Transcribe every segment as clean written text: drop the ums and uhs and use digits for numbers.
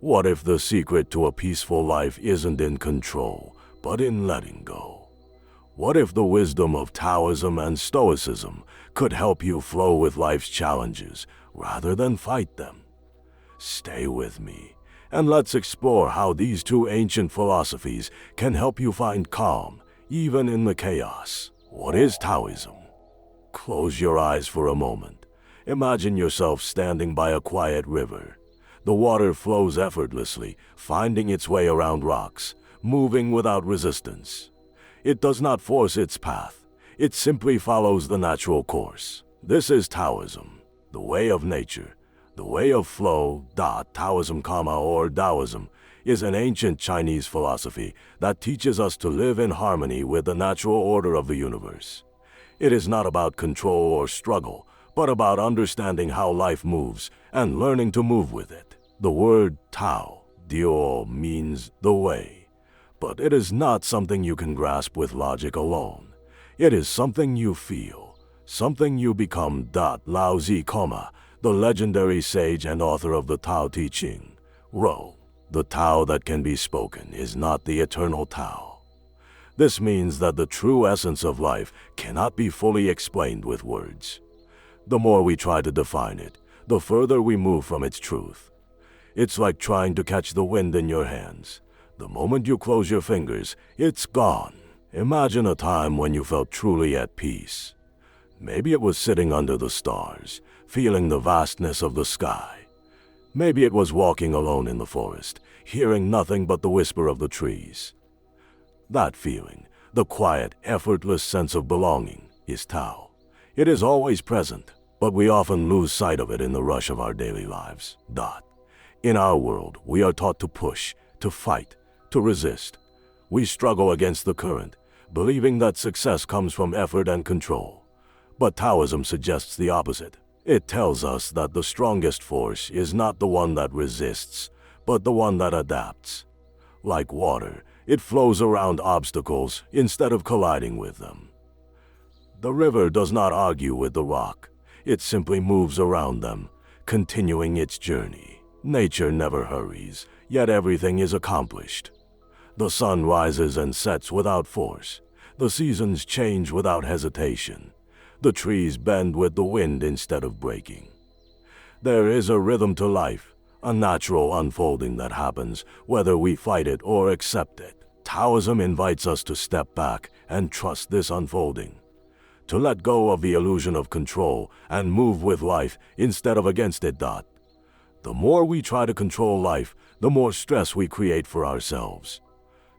What if the secret to a peaceful life isn't in control, but in letting go? What if the wisdom of Taoism and Stoicism could help you flow with life's challenges rather than fight them? Stay with me, and let's explore how these two ancient philosophies can help you find calm, even in the chaos. What is Taoism? Close your eyes for a moment. Imagine yourself standing by a quiet river. The water flows effortlessly, finding its way around rocks, moving without resistance. It does not force its path. It simply follows the natural course. This is Taoism, the way of nature, the way of flow. Taoism, or Taoism, is an ancient Chinese philosophy that teaches us to live in harmony with the natural order of the universe. It is not about control or struggle, but about understanding how life moves and learning to move with it. The word Tao, Dio, means the way, but it is not something you can grasp with logic alone. It is something you feel, something you become. Lao Tzu, the legendary sage and author of the Tao Te Ching, wrote, "The Tao that can be spoken is not the eternal Tao." This means that the true essence of life cannot be fully explained with words. The more we try to define it, the further we move from its truth. It's like trying to catch the wind in your hands. The moment you close your fingers, it's gone. Imagine a time when you felt truly at peace. Maybe it was sitting under the stars, feeling the vastness of the sky. Maybe it was walking alone in the forest, hearing nothing but the whisper of the trees. That feeling, the quiet, effortless sense of belonging, is Tao. It is always present, but we often lose sight of it in the rush of our daily lives. In our world, we are taught to push, to fight, to resist. We struggle against the current, believing that success comes from effort and control. But Taoism suggests the opposite. It tells us that the strongest force is not the one that resists, but the one that adapts. Like water, it flows around obstacles instead of colliding with them. The river does not argue with the rock. It simply moves around them, continuing its journey. Nature never hurries, yet everything is accomplished. The sun rises and sets without force. The seasons change without hesitation. The trees bend with the wind instead of breaking. There is a rhythm to life, a natural unfolding that happens whether we fight it or accept it. Taoism invites us to step back and trust this unfolding, to let go of the illusion of control and move with life instead of against it. The more we try to control life, the more stress we create for ourselves.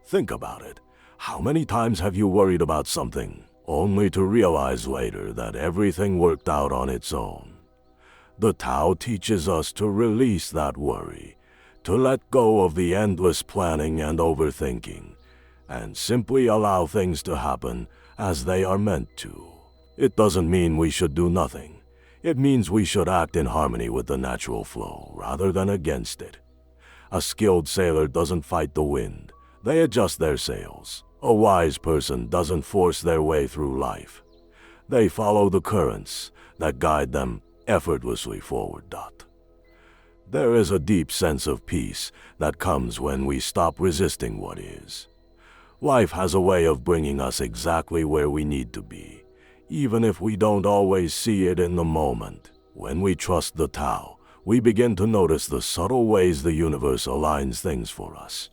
Think about it. How many times have you worried about something, only to realize later that everything worked out on its own? The Tao teaches us to release that worry, to let go of the endless planning and overthinking, and simply allow things to happen as they are meant to. It doesn't mean we should do nothing. It means we should act in harmony with the natural flow rather than against it. A skilled sailor doesn't fight the wind. They adjust their sails. A wise person doesn't force their way through life. They follow the currents that guide them effortlessly forward. There is a deep sense of peace that comes when we stop resisting what is. Life has a way of bringing us exactly where we need to be, even if we don't always see it in the moment. When we trust the Tao, we begin to notice the subtle ways the universe aligns things for us.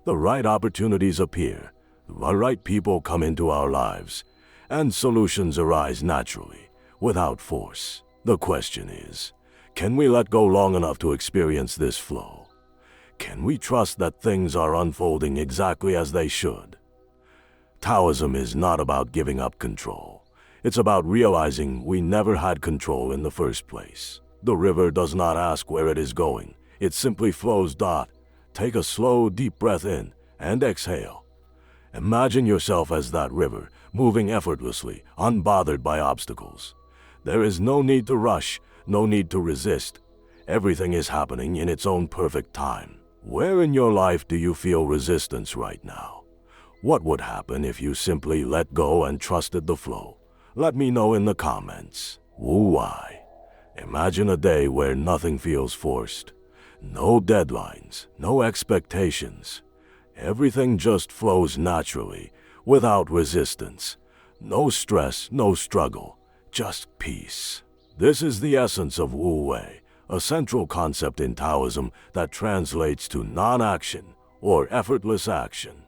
The right opportunities appear, the right people come into our lives, and solutions arise naturally, without force. The question is, can we let go long enough to experience this flow? Can we trust that things are unfolding exactly as they should? Taoism is not about giving up control. It's about realizing we never had control in the first place. The river does not ask where it is going. It simply flows. Take a slow, deep breath in and exhale. Imagine yourself as that river, moving effortlessly, unbothered by obstacles. There is no need to rush, no need to resist. Everything is happening in its own perfect time. Where in your life do you feel resistance right now? What would happen if you simply let go and trusted the flow? Let me know in the comments. Why? Imagine a day where nothing feels forced. No deadlines, no expectations. Everything just flows naturally, without resistance. No stress, no struggle, just peace. This is the essence of Wu Wei, a central concept in Taoism that translates to non-action or effortless action.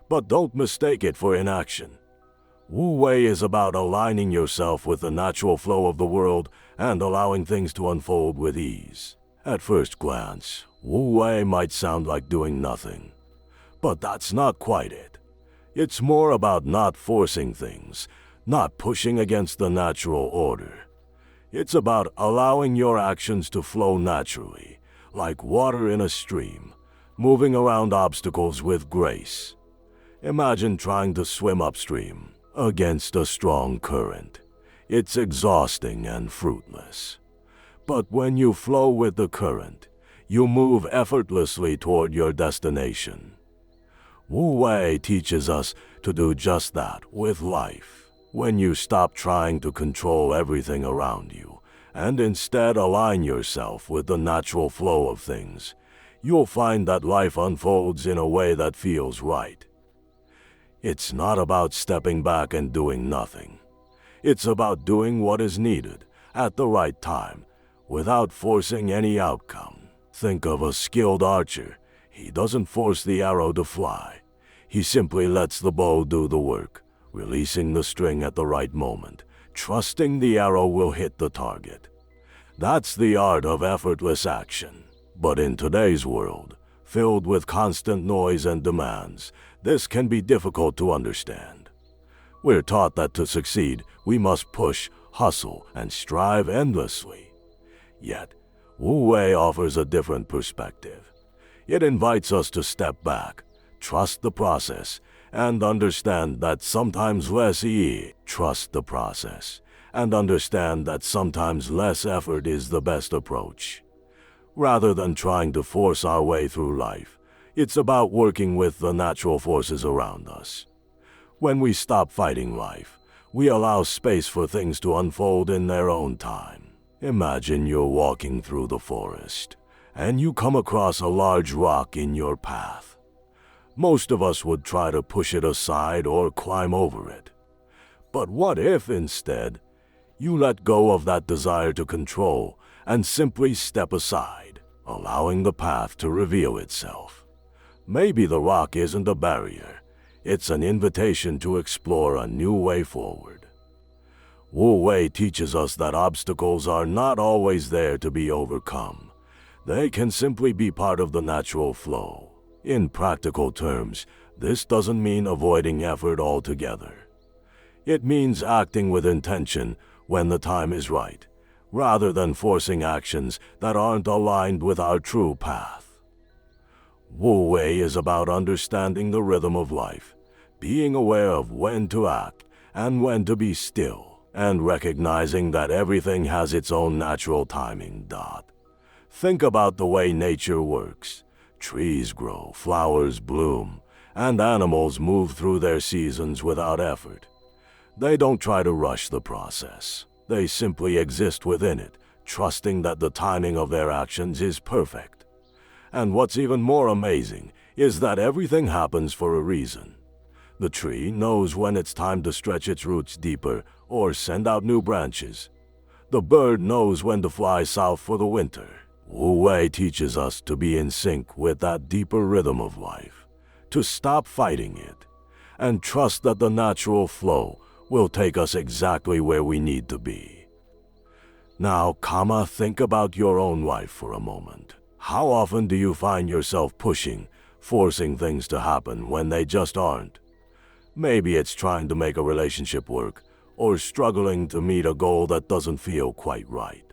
But don't mistake it for inaction. Wu Wei is about aligning yourself with the natural flow of the world and allowing things to unfold with ease. At first glance, Wu Wei might sound like doing nothing. But that's not quite it. It's more about not forcing things, not pushing against the natural order. It's about allowing your actions to flow naturally, like water in a stream, moving around obstacles with grace. Imagine trying to swim upstream against a strong current. It's exhausting and fruitless. But when you flow with the current, you move effortlessly toward your destination. Wu Wei teaches us to do just that with life. When you stop trying to control everything around you, and instead align yourself with the natural flow of things, you'll find that life unfolds in a way that feels right. It's not about stepping back and doing nothing. It's about doing what is needed, at the right time, without forcing any outcome. Think of a skilled archer. He doesn't force the arrow to fly. He simply lets the bow do the work, releasing the string at the right moment, trusting the arrow will hit the target. That's the art of effortless action. But in today's world, filled with constant noise and demands, this can be difficult to understand. We're taught that to succeed, we must push, hustle, and strive endlessly. Yet, Wu Wei offers a different perspective. It invites us to step back, trust the process, and understand that sometimes less effort is the best approach. Rather than trying to force our way through life, it's about working with the natural forces around us. When we stop fighting life, we allow space for things to unfold in their own time. Imagine you're walking through the forest, and you come across a large rock in your path. Most of us would try to push it aside or climb over it. But what if, instead, you let go of that desire to control and simply step aside, allowing the path to reveal itself? Maybe the rock isn't a barrier. It's an invitation to explore a new way forward. Wu Wei teaches us that obstacles are not always there to be overcome. They can simply be part of the natural flow. In practical terms, this doesn't mean avoiding effort altogether. It means acting with intention when the time is right, rather than forcing actions that aren't aligned with our true path. Wu Wei is about understanding the rhythm of life, being aware of when to act and when to be still, and recognizing that everything has its own natural timing. Think about the way nature works. Trees grow, flowers bloom, and animals move through their seasons without effort. They don't try to rush the process. They simply exist within it, trusting that the timing of their actions is perfect. And what's even more amazing is that everything happens for a reason. The tree knows when it's time to stretch its roots deeper or send out new branches. The bird knows when to fly south for the winter. Wu Wei teaches us to be in sync with that deeper rhythm of life, to stop fighting it, and trust that the natural flow will take us exactly where we need to be. Now, think about your own life for a moment. How often do you find yourself pushing, forcing things to happen when they just aren't? Maybe it's trying to make a relationship work, or struggling to meet a goal that doesn't feel quite right.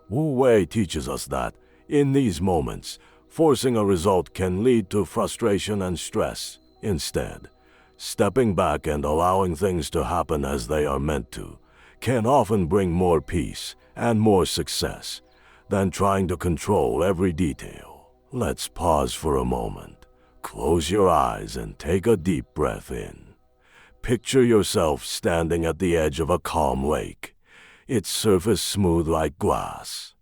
Wu Wei teaches us that, in these moments, forcing a result can lead to frustration and stress. Instead, stepping back and allowing things to happen as they are meant to can often bring more peace and more success than trying to control every detail. Let's pause for a moment. Close your eyes and take a deep breath in. Picture yourself standing at the edge of a calm lake, its surface smooth like glass.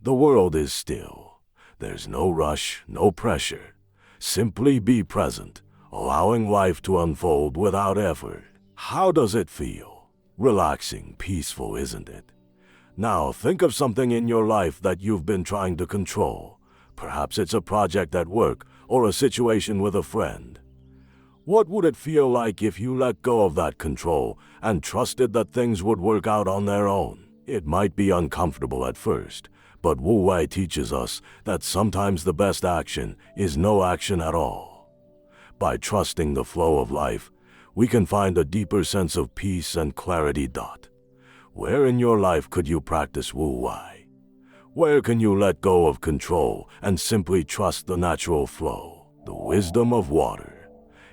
The world is still. There's no rush, no pressure. Simply be present, allowing life to unfold without effort. How does it feel? Relaxing, peaceful, isn't it? Now think of something in your life that you've been trying to control. Perhaps it's a project at work or a situation with a friend. What would it feel like if you let go of that control and trusted that things would work out on their own? It might be uncomfortable at first, but Wu Wei teaches us that sometimes the best action is no action at all. By trusting the flow of life, we can find a deeper sense of peace and clarity. Where in your life could you practice Wu Wei? Where can you let go of control and simply trust the natural flow? The wisdom of water.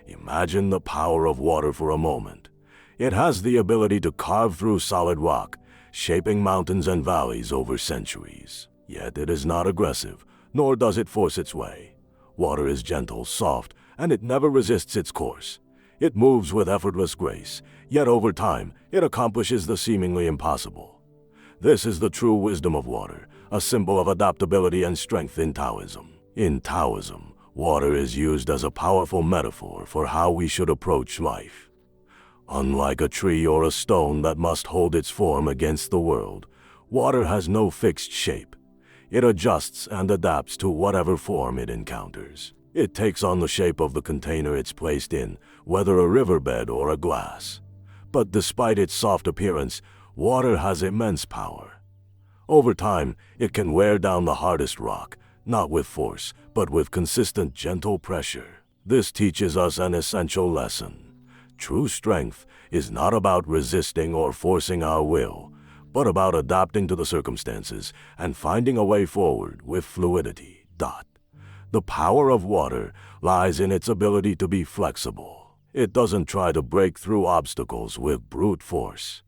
Imagine the power of water for a moment. It has the ability to carve through solid rock, shaping mountains and valleys over centuries. Yet it is not aggressive, nor does it force its way. Water is gentle, soft, and it never resists its course. It moves with effortless grace, yet over time, it accomplishes the seemingly impossible. This is the true wisdom of water, a symbol of adaptability and strength in Taoism. In Taoism, water is used as a powerful metaphor for how we should approach life. Unlike a tree or a stone that must hold its form against the world, water has no fixed shape. It adjusts and adapts to whatever form it encounters. It takes on the shape of the container it's placed in, whether a riverbed or a glass. But despite its soft appearance, water has immense power. Over time, it can wear down the hardest rock, not with force, but with consistent, gentle pressure. This teaches us an essential lesson. True strength is not about resisting or forcing our will, but about adapting to the circumstances and finding a way forward with fluidity. The power of water lies in its ability to be flexible. It doesn't try to break through obstacles with brute force.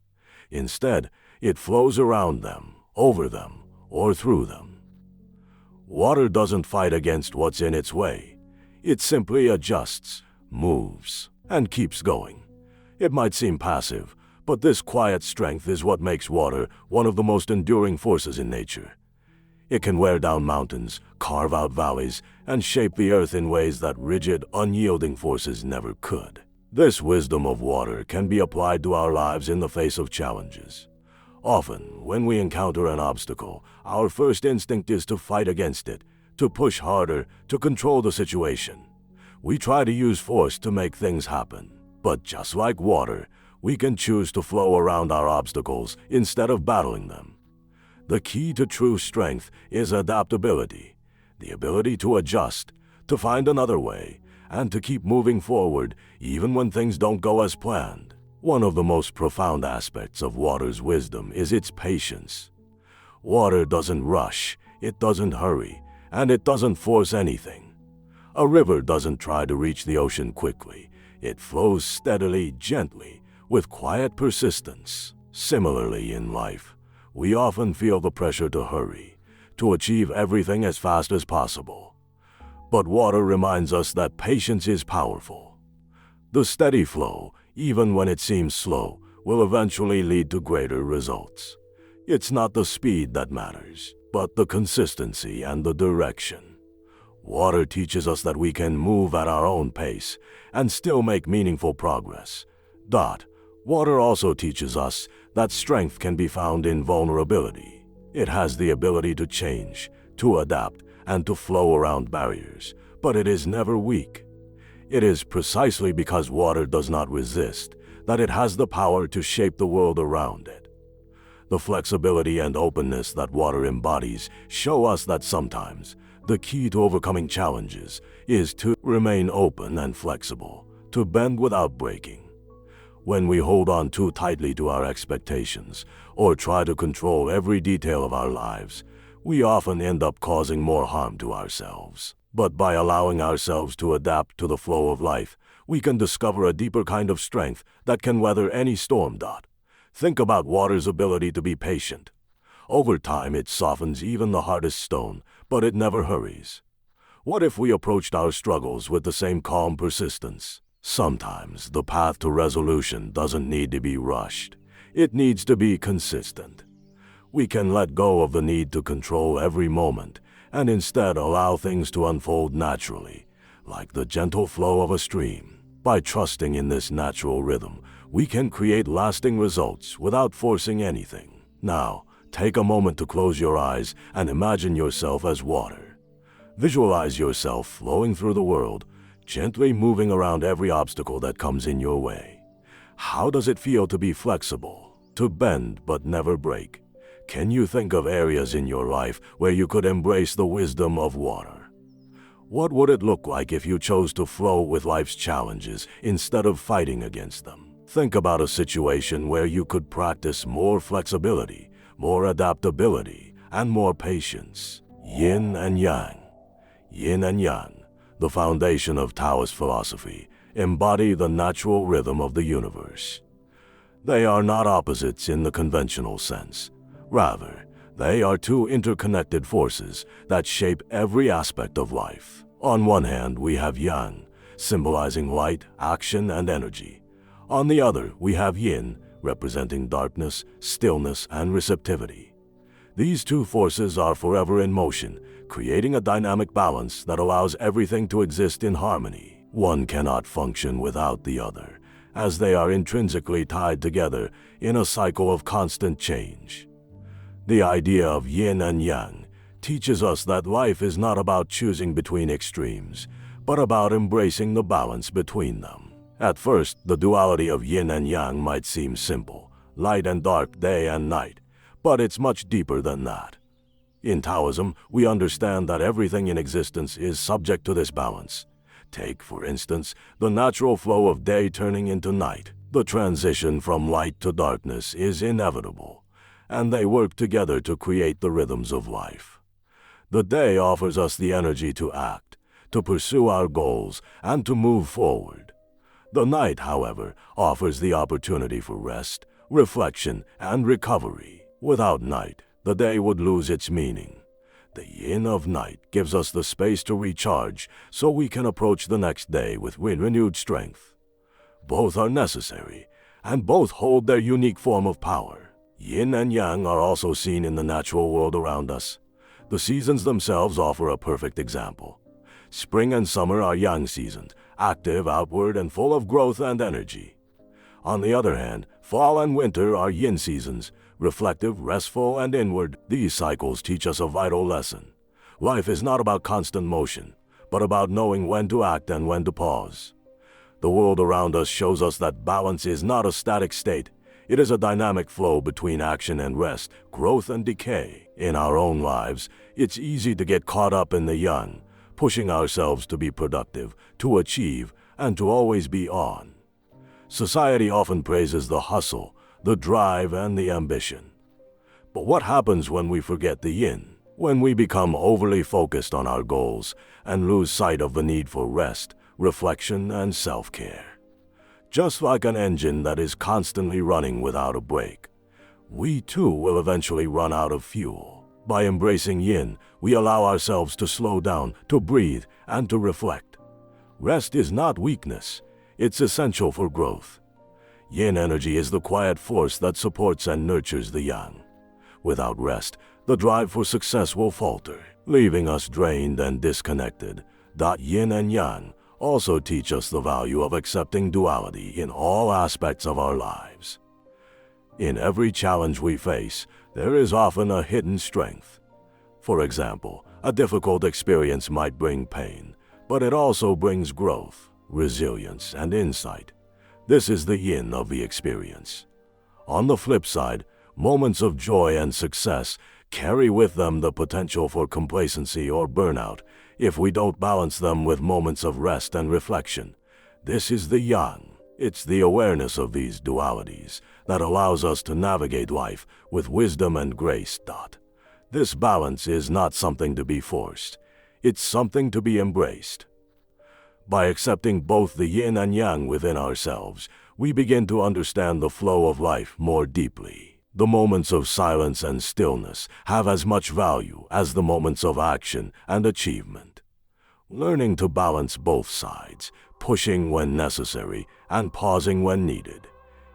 Instead, it flows around them, over them, or through them. Water doesn't fight against what's in its way. It simply adjusts, moves, and keeps going. It might seem passive, but this quiet strength is what makes water one of the most enduring forces in nature. It can wear down mountains, carve out valleys, and shape the earth in ways that rigid, unyielding forces never could. This wisdom of water can be applied to our lives in the face of challenges. Often, when we encounter an obstacle, our first instinct is to fight against it, to push harder, to control the situation. We try to use force to make things happen. But just like water, we can choose to flow around our obstacles instead of battling them. The key to true strength is adaptability, the ability to adjust, to find another way, and to keep moving forward even when things don't go as planned. One of the most profound aspects of water's wisdom is its patience. Water doesn't rush, it doesn't hurry, and it doesn't force anything. A river doesn't try to reach the ocean quickly. It flows steadily, gently, with quiet persistence. Similarly in life, we often feel the pressure to hurry, to achieve everything as fast as possible. But water reminds us that patience is powerful. The steady flow, even when it seems slow, will eventually lead to greater results. It's not the speed that matters, but the consistency and the direction. Water teaches us that we can move at our own pace and still make meaningful progress. Water also teaches us that strength can be found in vulnerability. It has the ability to change, to adapt, and to flow around barriers, but it is never weak. It is precisely because water does not resist that it has the power to shape the world around it. The flexibility and openness that water embodies show us that sometimes the key to overcoming challenges is to remain open and flexible, to bend without breaking. When we hold on too tightly to our expectations or try to control every detail of our lives, we often end up causing more harm to ourselves. But by allowing ourselves to adapt to the flow of life, we can discover a deeper kind of strength that can weather any storm. Think about water's ability to be patient. Over time, it softens even the hardest stone, but it never hurries. What if we approached our struggles with the same calm persistence? Sometimes the path to resolution doesn't need to be rushed. It needs to be consistent. We can let go of the need to control every moment and instead allow things to unfold naturally, like the gentle flow of a stream. By trusting in this natural rhythm, we can create lasting results without forcing anything. Now, take a moment to close your eyes and imagine yourself as water. Visualize yourself flowing through the world, gently moving around every obstacle that comes in your way. How does it feel to be flexible, to bend but never break? Can you think of areas in your life where you could embrace the wisdom of water? What would it look like if you chose to flow with life's challenges instead of fighting against them? Think about a situation where you could practice more flexibility, more adaptability, and more patience. Yin and Yang. Yin and Yang, the foundation of Taoist philosophy, embody the natural rhythm of the universe. They are not opposites in the conventional sense. Rather, they are two interconnected forces that shape every aspect of life. On one hand, we have Yang, symbolizing light, action, and energy. On the other, we have Yin, representing darkness, stillness, and receptivity. These two forces are forever in motion, creating a dynamic balance that allows everything to exist in harmony. One cannot function without the other, as they are intrinsically tied together in a cycle of constant change. The idea of yin and yang teaches us that life is not about choosing between extremes, but about embracing the balance between them. At first, the duality of yin and yang might seem simple, light and dark, day and night, but it's much deeper than that. In Taoism, we understand that everything in existence is subject to this balance. Take, for instance, the natural flow of day turning into night. The transition from light to darkness is inevitable, and they work together to create the rhythms of life. The day offers us the energy to act, to pursue our goals, and to move forward. The night, however, offers the opportunity for rest, reflection, and recovery. Without night, the day would lose its meaning. The yin of night gives us the space to recharge so we can approach the next day with renewed strength. Both are necessary, and both hold their unique form of power. Yin and yang are also seen in the natural world around us. The seasons themselves offer a perfect example. Spring and summer are yang seasons, active, outward, and full of growth and energy. On the other hand, fall and winter are yin seasons, reflective, restful, and inward. These cycles teach us a vital lesson. Life is not about constant motion, but about knowing when to act and when to pause. The world around us shows us that balance is not a static state. It is a dynamic flow between action and rest, growth and decay. In our own lives, it's easy to get caught up in the yang, pushing ourselves to be productive, to achieve, and to always be on. Society often praises the hustle, the drive, and the ambition. But what happens when we forget the yin? When we become overly focused on our goals and lose sight of the need for rest, reflection, and self-care? Just like an engine that is constantly running without a brake, we too will eventually run out of fuel. By embracing yin, we allow ourselves to slow down, to breathe, and to reflect. Rest is not weakness. It's essential for growth. Yin energy is the quiet force that supports and nurtures the yang. Without rest, the drive for success will falter, leaving us drained and disconnected. Yin and yang also teach us the value of accepting duality in all aspects of our lives. In every challenge we face, there is often a hidden strength. For example, a difficult experience might bring pain, but it also brings growth, resilience, and insight. This is the yin of the experience. On the flip side, moments of joy and success carry with them the potential for complacency or burnout if we don't balance them with moments of rest and reflection. This is the yang. It's the awareness of these dualities that allows us to navigate life with wisdom and grace. This balance is not something to be forced. It's something to be embraced. By accepting both the yin and yang within ourselves, we begin to understand the flow of life more deeply. The moments of silence and stillness have as much value as the moments of action and achievement. Learning to balance both sides, pushing when necessary and pausing when needed,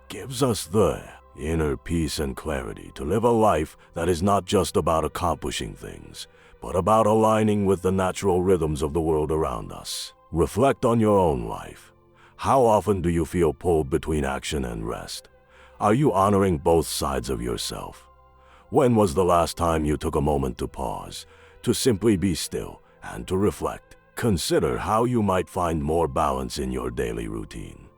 gives us the inner peace and clarity to live a life that is not just about accomplishing things, but about aligning with the natural rhythms of the world around us. Reflect on your own life. How often do you feel pulled between action and rest? Are you honoring both sides of yourself? When was the last time you took a moment to pause, to simply be still, and to reflect? Consider how you might find more balance in your daily routine.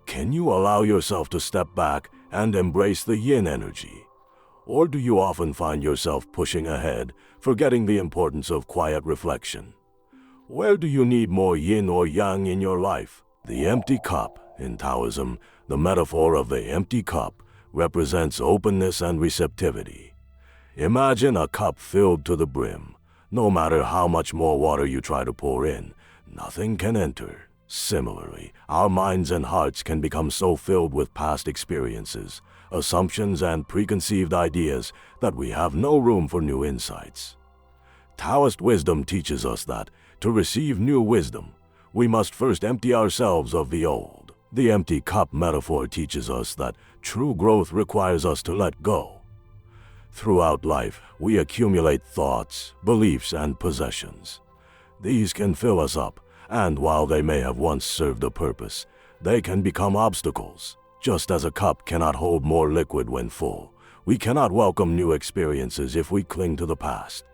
Can you allow yourself to step back and embrace the yin energy? Or do you often find yourself pushing ahead, forgetting the importance of quiet reflection? Where do you need more yin or yang in your life? The empty cup. In Taoism, the metaphor of the empty cup represents openness and receptivity. Imagine a cup filled to the brim. No matter how much more water you try to pour in, nothing can enter. Similarly, our minds and hearts can become so filled with past experiences, assumptions, and preconceived ideas that we have no room for new insights. Taoist wisdom teaches us that, to receive new wisdom, we must first empty ourselves of the old. The empty cup metaphor teaches us that true growth requires us to let go. Throughout life, we accumulate thoughts, beliefs, and possessions. These can fill us up, and while they may have once served a purpose, they can become obstacles. Just as a cup cannot hold more liquid when full, we cannot welcome new experiences if we cling to the past.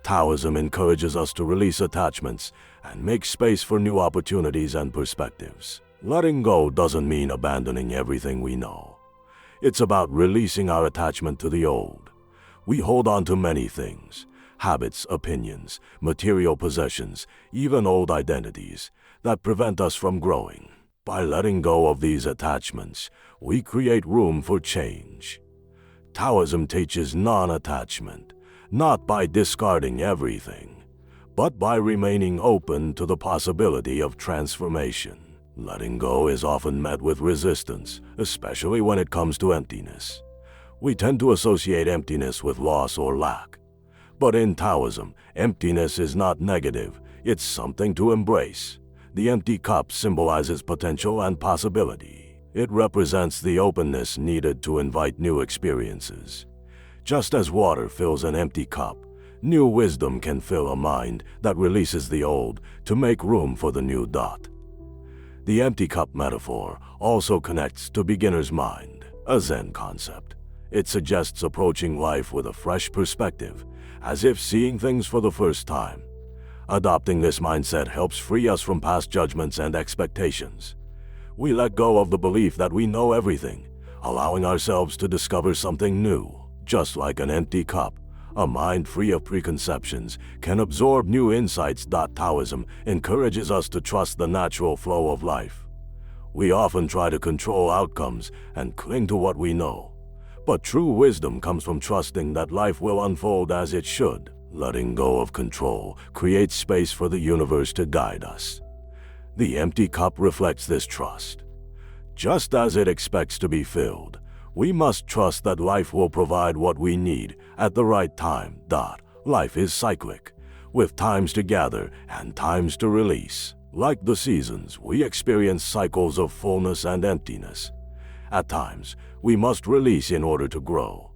Taoism encourages us to release attachments and make space for new opportunities and perspectives. Letting go doesn't mean abandoning everything we know. It's about releasing our attachment to the old. We hold on to many things: habits, opinions, material possessions, even old identities, that prevent us from growing. By letting go of these attachments, we create room for change. Taoism teaches non-attachment, not by discarding everything, but by remaining open to the possibility of transformation. Letting go is often met with resistance, especially when it comes to emptiness. We tend to associate emptiness with loss or lack. But in Taoism, emptiness is not negative, it's something to embrace. The empty cup symbolizes potential and possibility. It represents the openness needed to invite new experiences. Just as water fills an empty cup, new wisdom can fill a mind that releases the old to make room for the new. The empty cup metaphor also connects to beginner's mind, a Zen concept. It suggests approaching life with a fresh perspective, as if seeing things for the first time. Adopting this mindset helps free us from past judgments and expectations. We let go of the belief that we know everything, allowing ourselves to discover something new. Just like an empty cup, a mind free of preconceptions can absorb new insights. Taoism encourages us to trust the natural flow of life. We often try to control outcomes and cling to what we know. But true wisdom comes from trusting that life will unfold as it should. Letting go of control creates space for the universe to guide us. The empty cup reflects this trust. Just as it expects to be filled, we must trust that life will provide what we need at the right time. Life is cyclic, with times to gather and times to release. Like the seasons, we experience cycles of fullness and emptiness. At times, we must release in order to grow.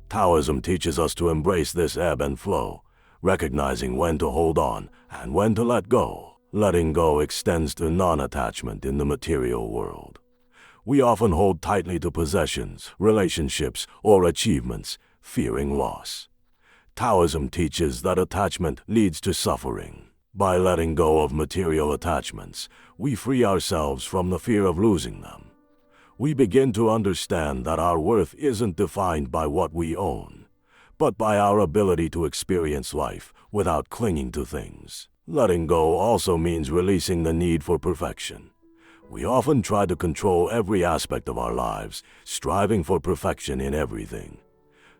Taoism teaches us to embrace this ebb and flow, recognizing when to hold on and when to let go. Letting go extends to non-attachment in the material world. We often hold tightly to possessions, relationships, or achievements, fearing loss. Taoism teaches that attachment leads to suffering. By letting go of material attachments, we free ourselves from the fear of losing them. We begin to understand that our worth isn't defined by what we own, but by our ability to experience life without clinging to things. Letting go also means releasing the need for perfection. We often try to control every aspect of our lives, striving for perfection in everything.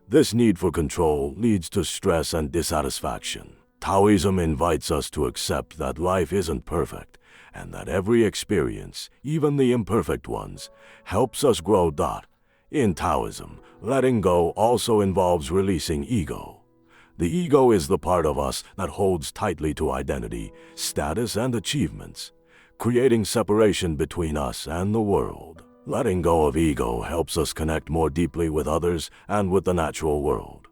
This need for control leads to stress and dissatisfaction. Taoism invites us to accept that life isn't perfect, and that every experience, even the imperfect ones, helps us grow. In Taoism, letting go also involves releasing ego. The ego is the part of us that holds tightly to identity, status, and achievements, creating separation between us and the world. Letting go of ego helps us connect more deeply with others and with the natural world.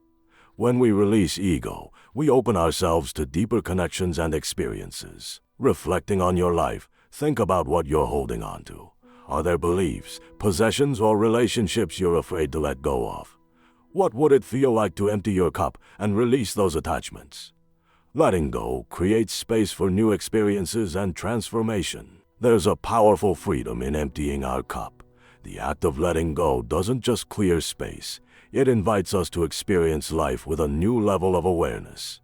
When we release ego, we open ourselves to deeper connections and experiences. Reflecting on your life, think about what you're holding on to. Are there beliefs, possessions, or relationships you're afraid to let go of? What would it feel like to empty your cup and release those attachments? Letting go creates space for new experiences and transformation. There's a powerful freedom in emptying our cup. The act of letting go doesn't just clear space, it invites us to experience life with a new level of awareness.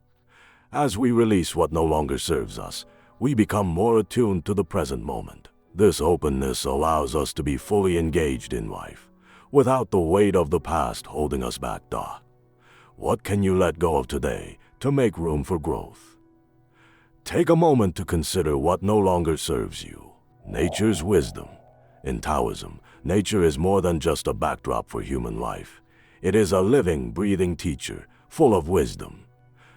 As we release what no longer serves us, we become more attuned to the present moment. This openness allows us to be fully engaged in life, without the weight of the past holding us back. What can you let go of today to make room for growth? Take a moment to consider what no longer serves you. Nature's wisdom. In Taoism, nature is more than just a backdrop for human life. It is a living, breathing teacher, full of wisdom.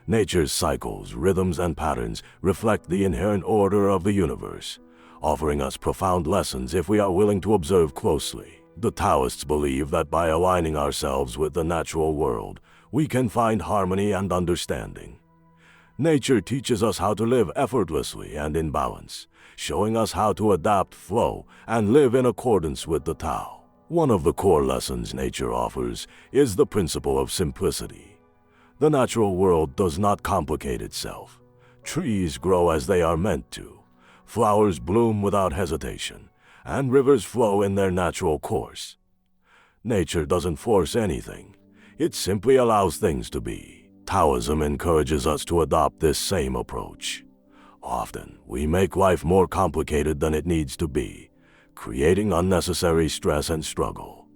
Nature's cycles, rhythms, and patterns reflect the inherent order of the universe, offering us profound lessons if we are willing to observe closely. The Taoists believe that by aligning ourselves with the natural world, we can find harmony and understanding. Nature teaches us how to live effortlessly and in balance, showing us how to adapt, flow, and live in accordance with the Tao. One of the core lessons nature offers is the principle of simplicity. The natural world does not complicate itself. Trees grow as they are meant to. Flowers bloom without hesitation, and rivers flow in their natural course. Nature doesn't force anything. It simply allows things to be. Taoism encourages us to adopt this same approach. Often, we make life more complicated than it needs to be, creating unnecessary stress and struggle.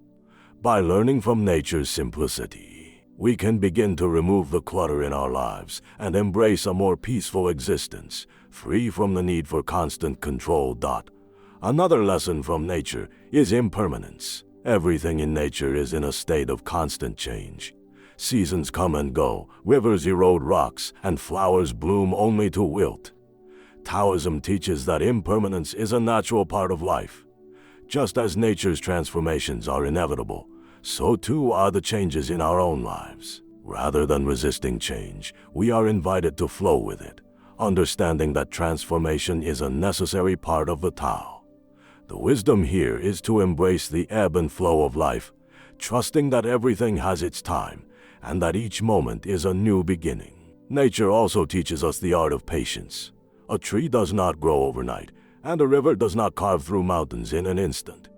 By learning from nature's simplicity, we can begin to remove the clutter in our lives and embrace a more peaceful existence, free from the need for constant control. Another lesson from nature is impermanence. Everything in nature is in a state of constant change. Seasons come and go, rivers erode rocks, and flowers bloom only to wilt. Taoism teaches that impermanence is a natural part of life. Just as nature's transformations are inevitable, so too are the changes in our own lives. Rather than resisting change, we are invited to flow with it, understanding that transformation is a necessary part of the Tao. The wisdom here is to embrace the ebb and flow of life, trusting that everything has its time, and that each moment is a new beginning. Nature also teaches us the art of patience. A tree does not grow overnight, and a river does not carve through mountains in an instant.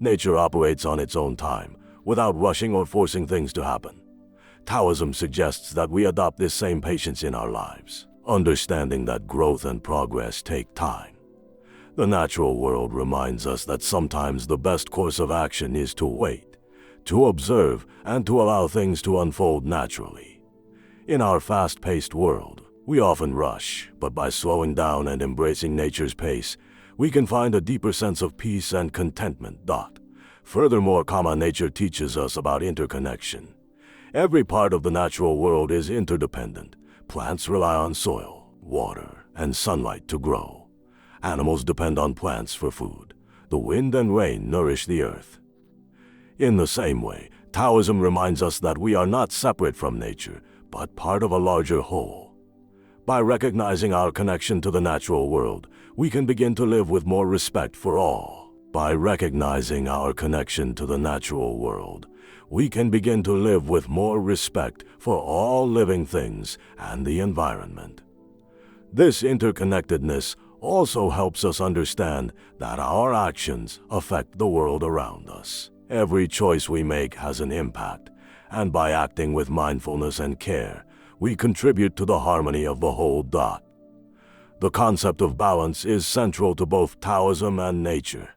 Nature operates on its own time, without rushing or forcing things to happen. Taoism suggests that we adopt this same patience in our lives, understanding that growth and progress take time. The natural world reminds us that sometimes the best course of action is to wait, to observe, and to allow things to unfold naturally. In our fast-paced world, we often rush, but by slowing down and embracing nature's pace, we can find a deeper sense of peace and contentment. Furthermore, nature teaches us about interconnection. Every part of the natural world is interdependent. Plants rely on soil, water, and sunlight to grow. Animals depend on plants for food. The wind and rain nourish the earth. In the same way, Taoism reminds us that we are not separate from nature, but part of a larger whole. By recognizing our connection to the natural world, we can begin to live with more respect for all. By recognizing our connection to the natural world, we can begin to live with more respect for all living things and the environment. This interconnectedness also helps us understand that our actions affect the world around us. Every choice we make has an impact, and by acting with mindfulness and care, we contribute to the harmony of the whole. The concept of balance is central to both Taoism and nature.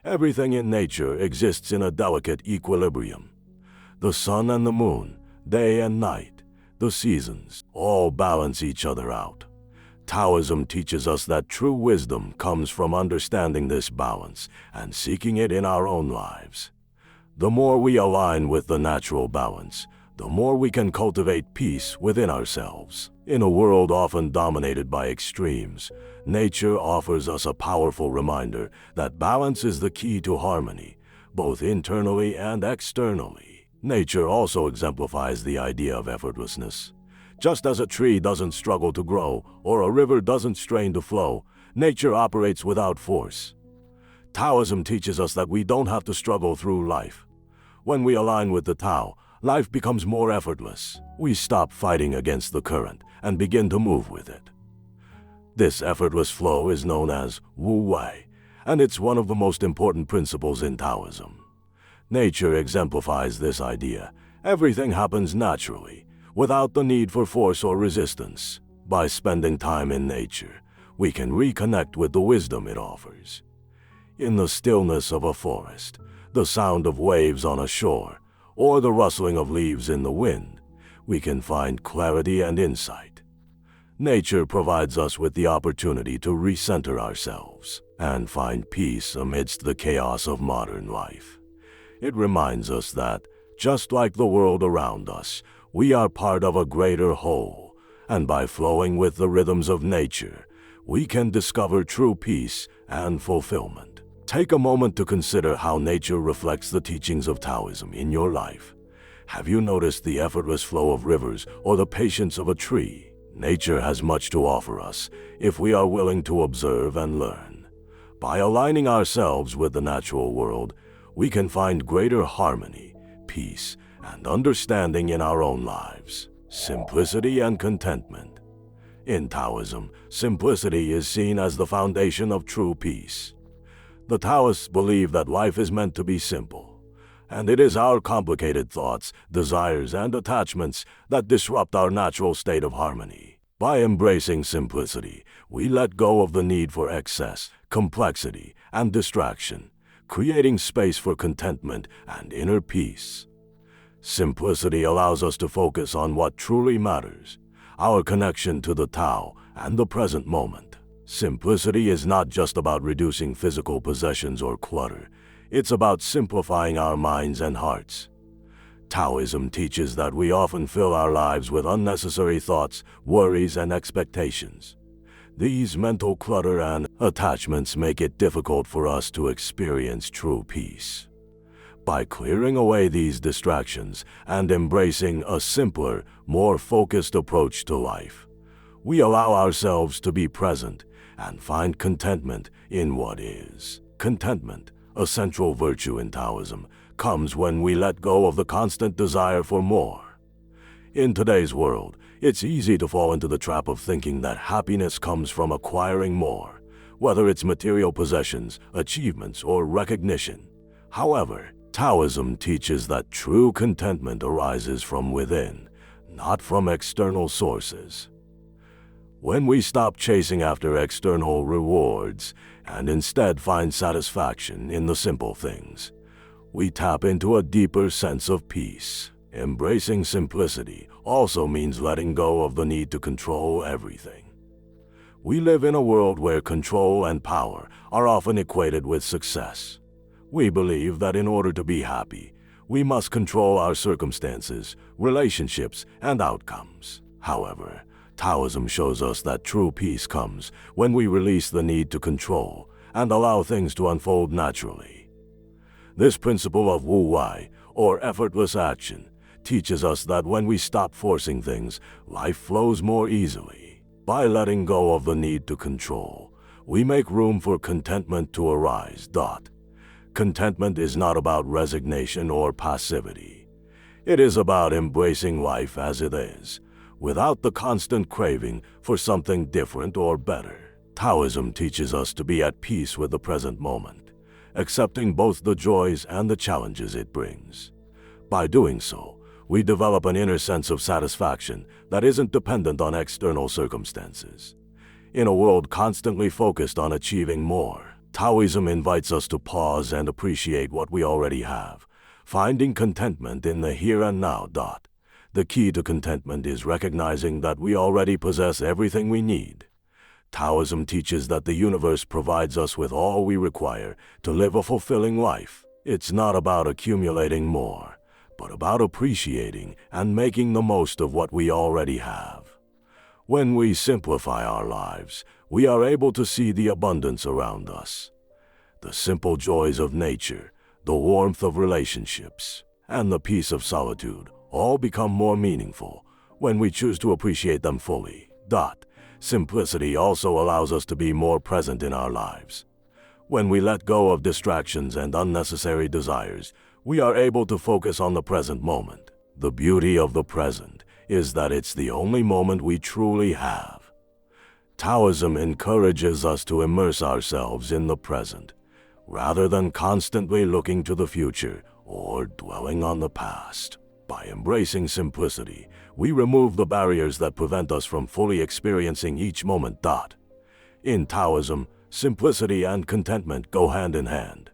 Everything in nature exists in a delicate equilibrium. The sun and the moon, day and night, the seasons, all balance each other out. Taoism teaches us that true wisdom comes from understanding this balance and seeking it in our own lives. The more we align with the natural balance, the more we can cultivate peace within ourselves. In a world often dominated by extremes, nature offers us a powerful reminder that balance is the key to harmony, both internally and externally. Nature also exemplifies the idea of effortlessness. Just as a tree doesn't struggle to grow or a river doesn't strain to flow, nature operates without force. Taoism teaches us that we don't have to struggle through life. When we align with the Tao, life becomes more effortless. We stop fighting against the current and begin to move with it. This effortless flow is known as Wu Wei, and it's one of the most important principles in Taoism. Nature exemplifies this idea. Everything happens naturally, without the need for force or resistance. By spending time in nature, we can reconnect with the wisdom it offers. In the stillness of a forest, the sound of waves on a shore, or the rustling of leaves in the wind, we can find clarity and insight. Nature provides us with the opportunity to recenter ourselves and find peace amidst the chaos of modern life. It reminds us that, just like the world around us, we are part of a greater whole, and by flowing with the rhythms of nature, we can discover true peace and fulfillment. Take a moment to consider how nature reflects the teachings of Taoism in your life. Have you noticed the effortless flow of rivers or the patience of a tree? Nature has much to offer us if we are willing to observe and learn. By aligning ourselves with the natural world, we can find greater harmony, peace, and understanding in our own lives. Simplicity and contentment. In Taoism, simplicity is seen as the foundation of true peace. The Taoists believe that life is meant to be simple, and it is our complicated thoughts, desires, and attachments that disrupt our natural state of harmony. By embracing simplicity, we let go of the need for excess, complexity, and distraction, creating space for contentment and inner peace. Simplicity allows us to focus on what truly matters, our connection to the Tao and the present moment. Simplicity is not just about reducing physical possessions or clutter. It's about simplifying our minds and hearts. Taoism teaches that we often fill our lives with unnecessary thoughts, worries, and expectations. These mental clutter and attachments make it difficult for us to experience true peace. By clearing away these distractions and embracing a simpler, more focused approach to life, we allow ourselves to be present and find contentment in what is. Contentment, a central virtue in Taoism, comes when we let go of the constant desire for more. In today's world, it's easy to fall into the trap of thinking that happiness comes from acquiring more, whether it's material possessions, achievements, or recognition. However, Taoism teaches that true contentment arises from within, not from external sources. When we stop chasing after external rewards and instead find satisfaction in the simple things, we tap into a deeper sense of peace. Embracing simplicity also means letting go of the need to control everything. We live in a world where control and power are often equated with success. We believe that in order to be happy, we must control our circumstances, relationships, and outcomes. However, Taoism shows us that true peace comes when we release the need to control and allow things to unfold naturally. This principle of Wu Wei, or effortless action, teaches us that when we stop forcing things, life flows more easily. By letting go of the need to control, we make room for contentment to arise. Contentment is not about resignation or passivity. It is about embracing life as it is, without the constant craving for something different or better. Taoism teaches us to be at peace with the present moment, accepting both the joys and the challenges it brings. By doing so, we develop an inner sense of satisfaction that isn't dependent on external circumstances. In a world constantly focused on achieving more, Taoism invites us to pause and appreciate what we already have, finding contentment in the here and now. The key to contentment is recognizing that we already possess everything we need. Taoism teaches that the universe provides us with all we require to live a fulfilling life. It's not about accumulating more, but about appreciating and making the most of what we already have. When we simplify our lives, we are able to see the abundance around us, the simple joys of nature, the warmth of relationships, and the peace of solitude all become more meaningful when we choose to appreciate them fully. Simplicity also allows us to be more present in our lives. When we let go of distractions and unnecessary desires, we are able to focus on the present moment. The beauty of the present is that it's the only moment we truly have. Taoism encourages us to immerse ourselves in the present, rather than constantly looking to the future or dwelling on the past. By embracing simplicity, we remove the barriers that prevent us from fully experiencing each moment. In Taoism, simplicity and contentment go hand in hand.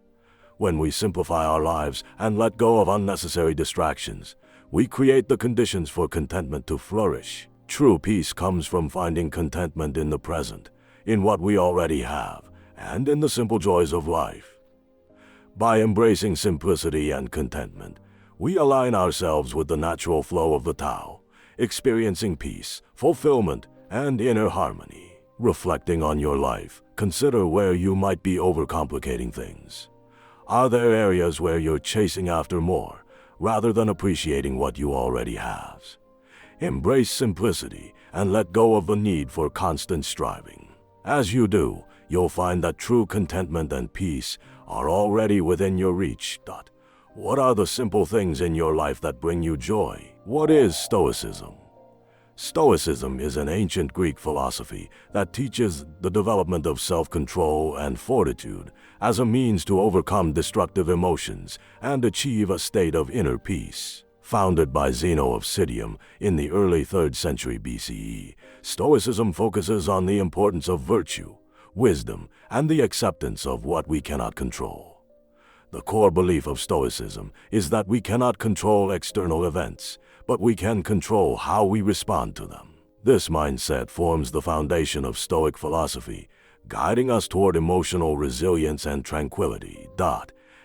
When we simplify our lives and let go of unnecessary distractions, we create the conditions for contentment to flourish. True peace comes from finding contentment in the present, in what we already have, and in the simple joys of life. By embracing simplicity and contentment, we align ourselves with the natural flow of the Tao, experiencing peace, fulfillment, and inner harmony. Reflecting on your life, consider where you might be overcomplicating things. Are there areas where you're chasing after more, rather than appreciating what you already have? Embrace simplicity and let go of the need for constant striving. As you do, you'll find that true contentment and peace are already within your reach. What are the simple things in your life that bring you joy? What is Stoicism? Stoicism is an ancient Greek philosophy that teaches the development of self-control and fortitude as a means to overcome destructive emotions and achieve a state of inner peace. Founded by Zeno of Citium in the early 3rd century BCE, Stoicism focuses on the importance of virtue, wisdom, and the acceptance of what we cannot control. The core belief of Stoicism is that we cannot control external events, but we can control how we respond to them. This mindset forms the foundation of Stoic philosophy, guiding us toward emotional resilience and tranquility.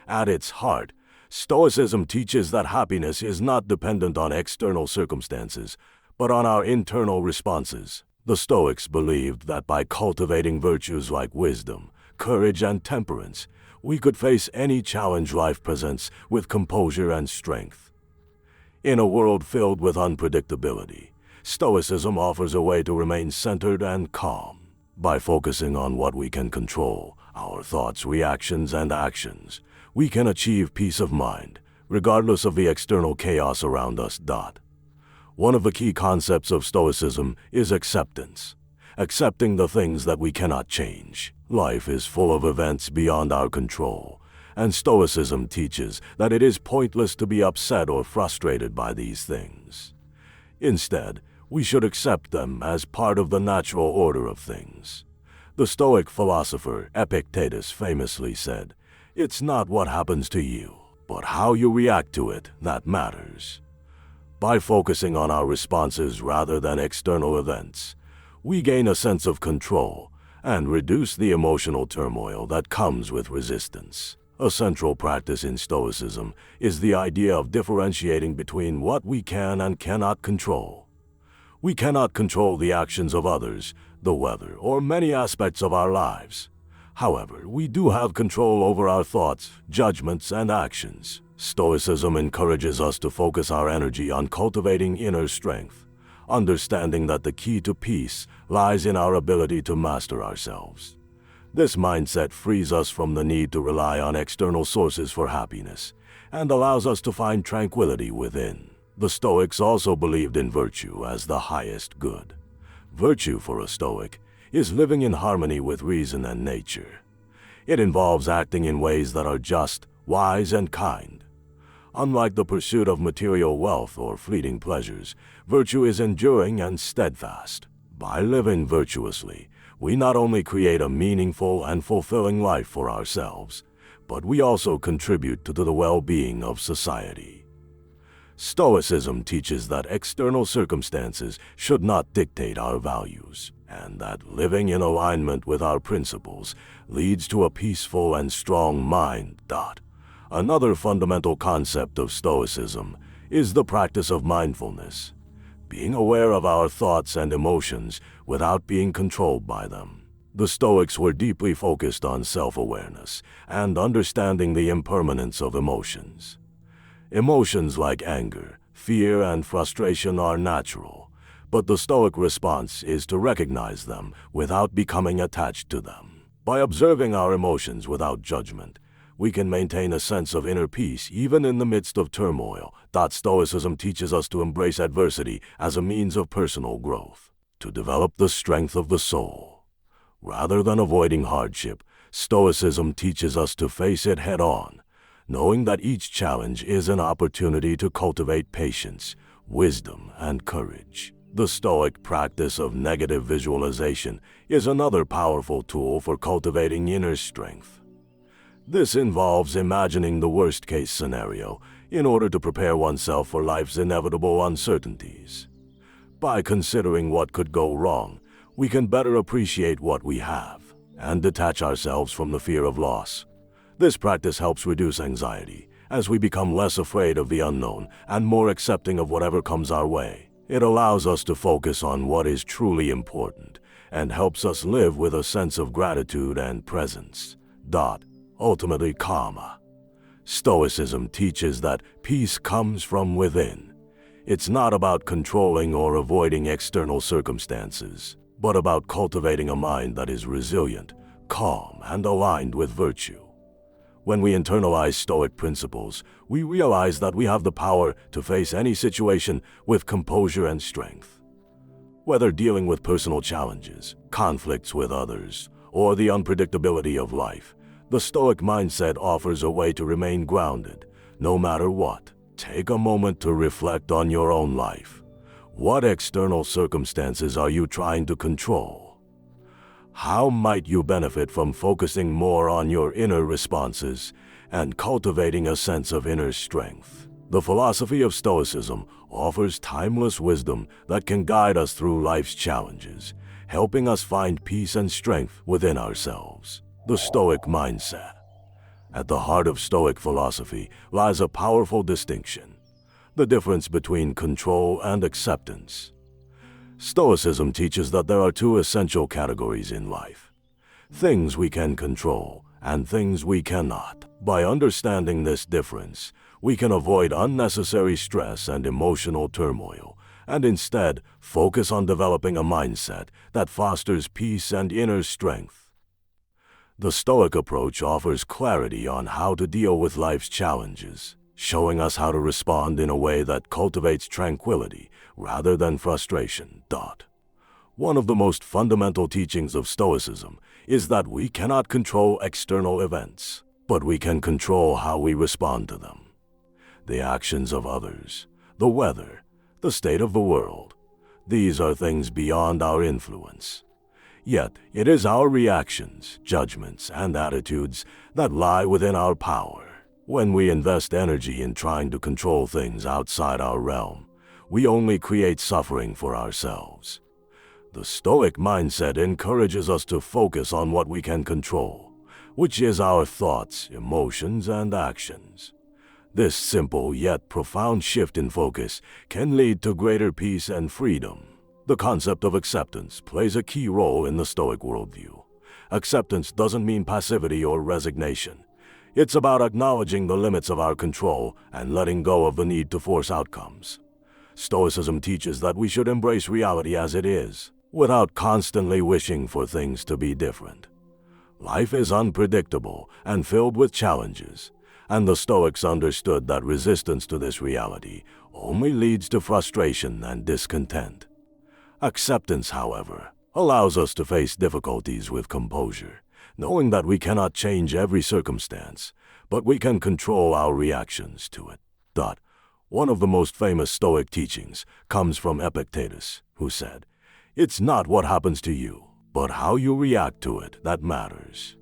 At its heart, Stoicism teaches that happiness is not dependent on external circumstances, but on our internal responses. The Stoics believed that by cultivating virtues like wisdom, courage, and temperance, we could face any challenge life presents with composure and strength. In a world filled with unpredictability, Stoicism offers a way to remain centered and calm. By focusing on what we can control, our thoughts, reactions, and actions, we can achieve peace of mind, regardless of the external chaos around us. One of the key concepts of Stoicism is acceptance. Accepting the things that we cannot change. Life is full of events beyond our control, and Stoicism teaches that it is pointless to be upset or frustrated by these things. Instead, we should accept them as part of the natural order of things. The Stoic philosopher Epictetus famously said, "It's not what happens to you, but how you react to it that matters." By focusing on our responses rather than external events, we gain a sense of control and reduce the emotional turmoil that comes with resistance. A central practice in Stoicism is the idea of differentiating between what we can and cannot control. We cannot control the actions of others, the weather, or many aspects of our lives. However, we do have control over our thoughts, judgments, and actions. Stoicism encourages us to focus our energy on cultivating inner strength, understanding that the key to peace lies in our ability to master ourselves. This mindset frees us from the need to rely on external sources for happiness and allows us to find tranquility within. The Stoics also believed in virtue as the highest good. Virtue for a Stoic is living in harmony with reason and nature. It involves acting in ways that are just, wise, and kind. Unlike the pursuit of material wealth or fleeting pleasures, virtue is enduring and steadfast. By living virtuously, we not only create a meaningful and fulfilling life for ourselves, but we also contribute to the well-being of society. Stoicism teaches that external circumstances should not dictate our values, and that living in alignment with our principles leads to a peaceful and strong mind. Another fundamental concept of Stoicism is the practice of mindfulness, being aware of our thoughts and emotions without being controlled by them. The Stoics were deeply focused on self-awareness and understanding the impermanence of emotions. Emotions like anger, fear, and frustration are natural, but the Stoic response is to recognize them without becoming attached to them. By observing our emotions without judgment, we can maintain a sense of inner peace even in the midst of turmoil. Stoicism teaches us to embrace adversity as a means of personal growth, to develop the strength of the soul. Rather than avoiding hardship, Stoicism teaches us to face it head-on, knowing that each challenge is an opportunity to cultivate patience, wisdom, and courage. The Stoic practice of negative visualization is another powerful tool for cultivating inner strength. This involves imagining the worst-case scenario in order to prepare oneself for life's inevitable uncertainties. By considering what could go wrong, we can better appreciate what we have and detach ourselves from the fear of loss. This practice helps reduce anxiety as we become less afraid of the unknown and more accepting of whatever comes our way. It allows us to focus on what is truly important and helps us live with a sense of gratitude and presence. Ultimately, karma. Stoicism teaches that peace comes from within. It's not about controlling or avoiding external circumstances, but about cultivating a mind that is resilient, calm, and aligned with virtue. When we internalize Stoic principles, we realize that we have the power to face any situation with composure and strength. Whether dealing with personal challenges, conflicts with others, or the unpredictability of life, the Stoic mindset offers a way to remain grounded, no matter what. Take a moment to reflect on your own life. What external circumstances are you trying to control? How might you benefit from focusing more on your inner responses and cultivating a sense of inner strength? The philosophy of Stoicism offers timeless wisdom that can guide us through life's challenges, helping us find peace and strength within ourselves. The Stoic mindset. At the heart of Stoic philosophy lies a powerful distinction: the difference between control and acceptance. Stoicism teaches that there are two essential categories in life: things we can control and things we cannot. By understanding this difference, we can avoid unnecessary stress and emotional turmoil, and instead focus on developing a mindset that fosters peace and inner strength. The Stoic approach offers clarity on how to deal with life's challenges, showing us how to respond in a way that cultivates tranquility rather than frustration. One of the most fundamental teachings of Stoicism is that we cannot control external events, but we can control how we respond to them. The actions of others, the weather, the state of the world, these are things beyond our influence. Yet, it is our reactions, judgments, and attitudes that lie within our power. When we invest energy in trying to control things outside our realm, we only create suffering for ourselves. The Stoic mindset encourages us to focus on what we can control, which is our thoughts, emotions, and actions. This simple yet profound shift in focus can lead to greater peace and freedom. The concept of acceptance plays a key role in the Stoic worldview. Acceptance doesn't mean passivity or resignation. It's about acknowledging the limits of our control and letting go of the need to force outcomes. Stoicism teaches that we should embrace reality as it is, without constantly wishing for things to be different. Life is unpredictable and filled with challenges, and the Stoics understood that resistance to this reality only leads to frustration and discontent. Acceptance, however, allows us to face difficulties with composure, knowing that we cannot change every circumstance, but we can control our reactions to it. One of the most famous Stoic teachings comes from Epictetus, who said, "It's not what happens to you, but how you react to it that matters."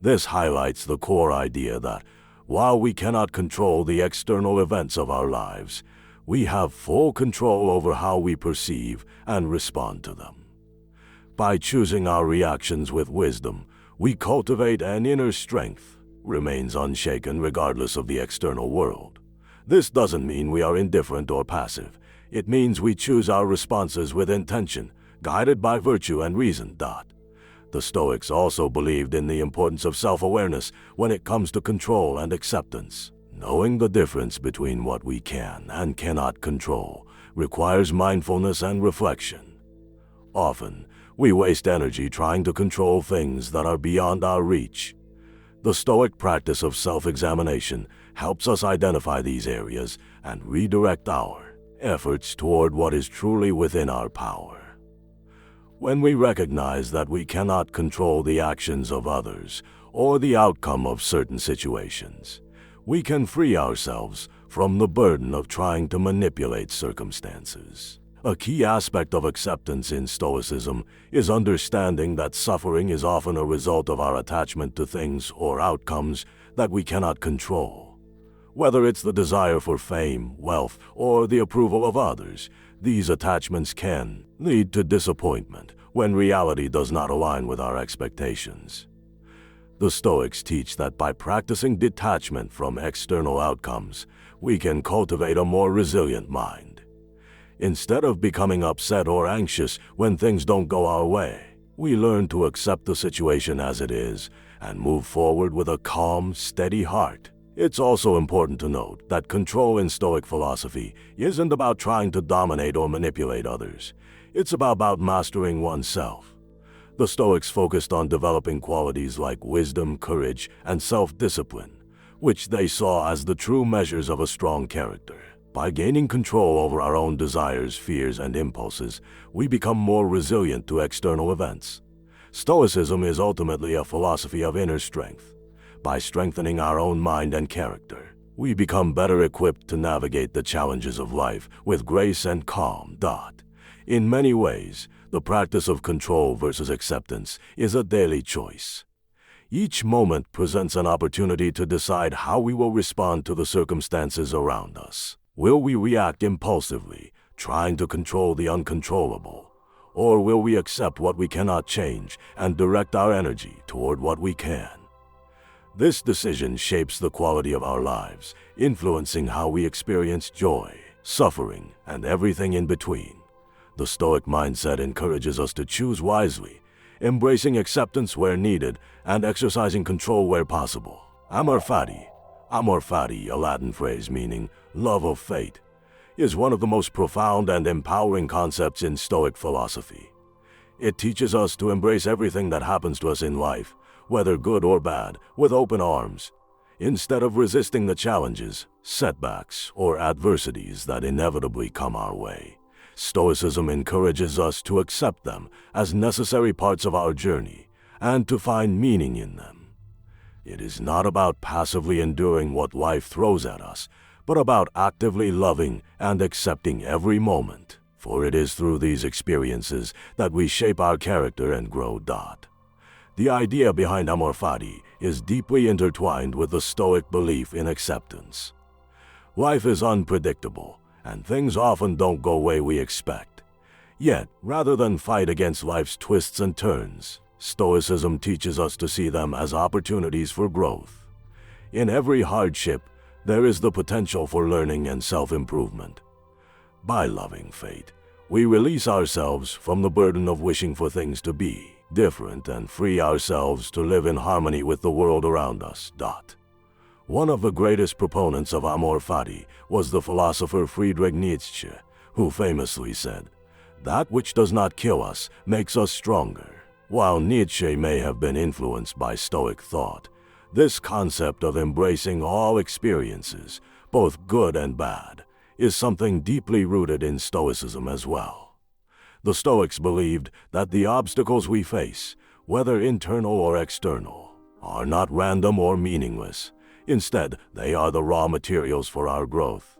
This highlights the core idea that, while we cannot control the external events of our lives, we have full control over how we perceive and respond to them. By choosing our reactions with wisdom, we cultivate an inner strength, remains unshaken regardless of the external world. This doesn't mean we are indifferent or passive. It means we choose our responses with intention, guided by virtue and reason. The Stoics also believed in the importance of self-awareness when it comes to control and acceptance. Knowing the difference between what we can and cannot control requires mindfulness and reflection. Often, we waste energy trying to control things that are beyond our reach. The Stoic practice of self-examination helps us identify these areas and redirect our efforts toward what is truly within our power. When we recognize that we cannot control the actions of others or the outcome of certain situations, we can free ourselves from the burden of trying to manipulate circumstances. A key aspect of acceptance in Stoicism is understanding that suffering is often a result of our attachment to things or outcomes that we cannot control. Whether it's the desire for fame, wealth, or the approval of others, these attachments can lead to disappointment when reality does not align with our expectations. The Stoics teach that by practicing detachment from external outcomes, we can cultivate a more resilient mind. Instead of becoming upset or anxious when things don't go our way, we learn to accept the situation as it is and move forward with a calm, steady heart. It's also important to note that control in Stoic philosophy isn't about trying to dominate or manipulate others. It's about mastering oneself. The Stoics focused on developing qualities like wisdom, courage, and self-discipline, which they saw as the true measures of a strong character. By gaining control over our own desires, fears, and impulses, we become more resilient to external events. Stoicism is ultimately a philosophy of inner strength. By strengthening our own mind and character, we become better equipped to navigate the challenges of life with grace and calm. In many ways, the practice of control versus acceptance is a daily choice. Each moment presents an opportunity to decide how we will respond to the circumstances around us. Will we react impulsively, trying to control the uncontrollable? Or will we accept what we cannot change and direct our energy toward what we can? This decision shapes the quality of our lives, influencing how we experience joy, suffering, and everything in between. The Stoic mindset encourages us to choose wisely, embracing acceptance where needed and exercising control where possible. Amor Fati, a Latin phrase meaning love of fate, is one of the most profound and empowering concepts in Stoic philosophy. It teaches us to embrace everything that happens to us in life, whether good or bad, with open arms, instead of resisting the challenges, setbacks, or adversities that inevitably come our way. Stoicism encourages us to accept them as necessary parts of our journey and to find meaning in them. It is not about passively enduring what life throws at us, but about actively loving and accepting every moment, for it is through these experiences that we shape our character and grow. The idea behind Amor Fati is deeply intertwined with the Stoic belief in acceptance. Life is unpredictable, and things often don't go the way we expect. Yet, rather than fight against life's twists and turns, Stoicism teaches us to see them as opportunities for growth. In every hardship, there is the potential for learning and self-improvement. By loving fate, we release ourselves from the burden of wishing for things to be different and free ourselves to live in harmony with the world around us. One of the greatest proponents of Amor Fati was the philosopher Friedrich Nietzsche, who famously said, "That which does not kill us makes us stronger." While Nietzsche may have been influenced by Stoic thought, this concept of embracing all experiences, both good and bad, is something deeply rooted in Stoicism as well. The Stoics believed that the obstacles we face, whether internal or external, are not random or meaningless. Instead, they are the raw materials for our growth.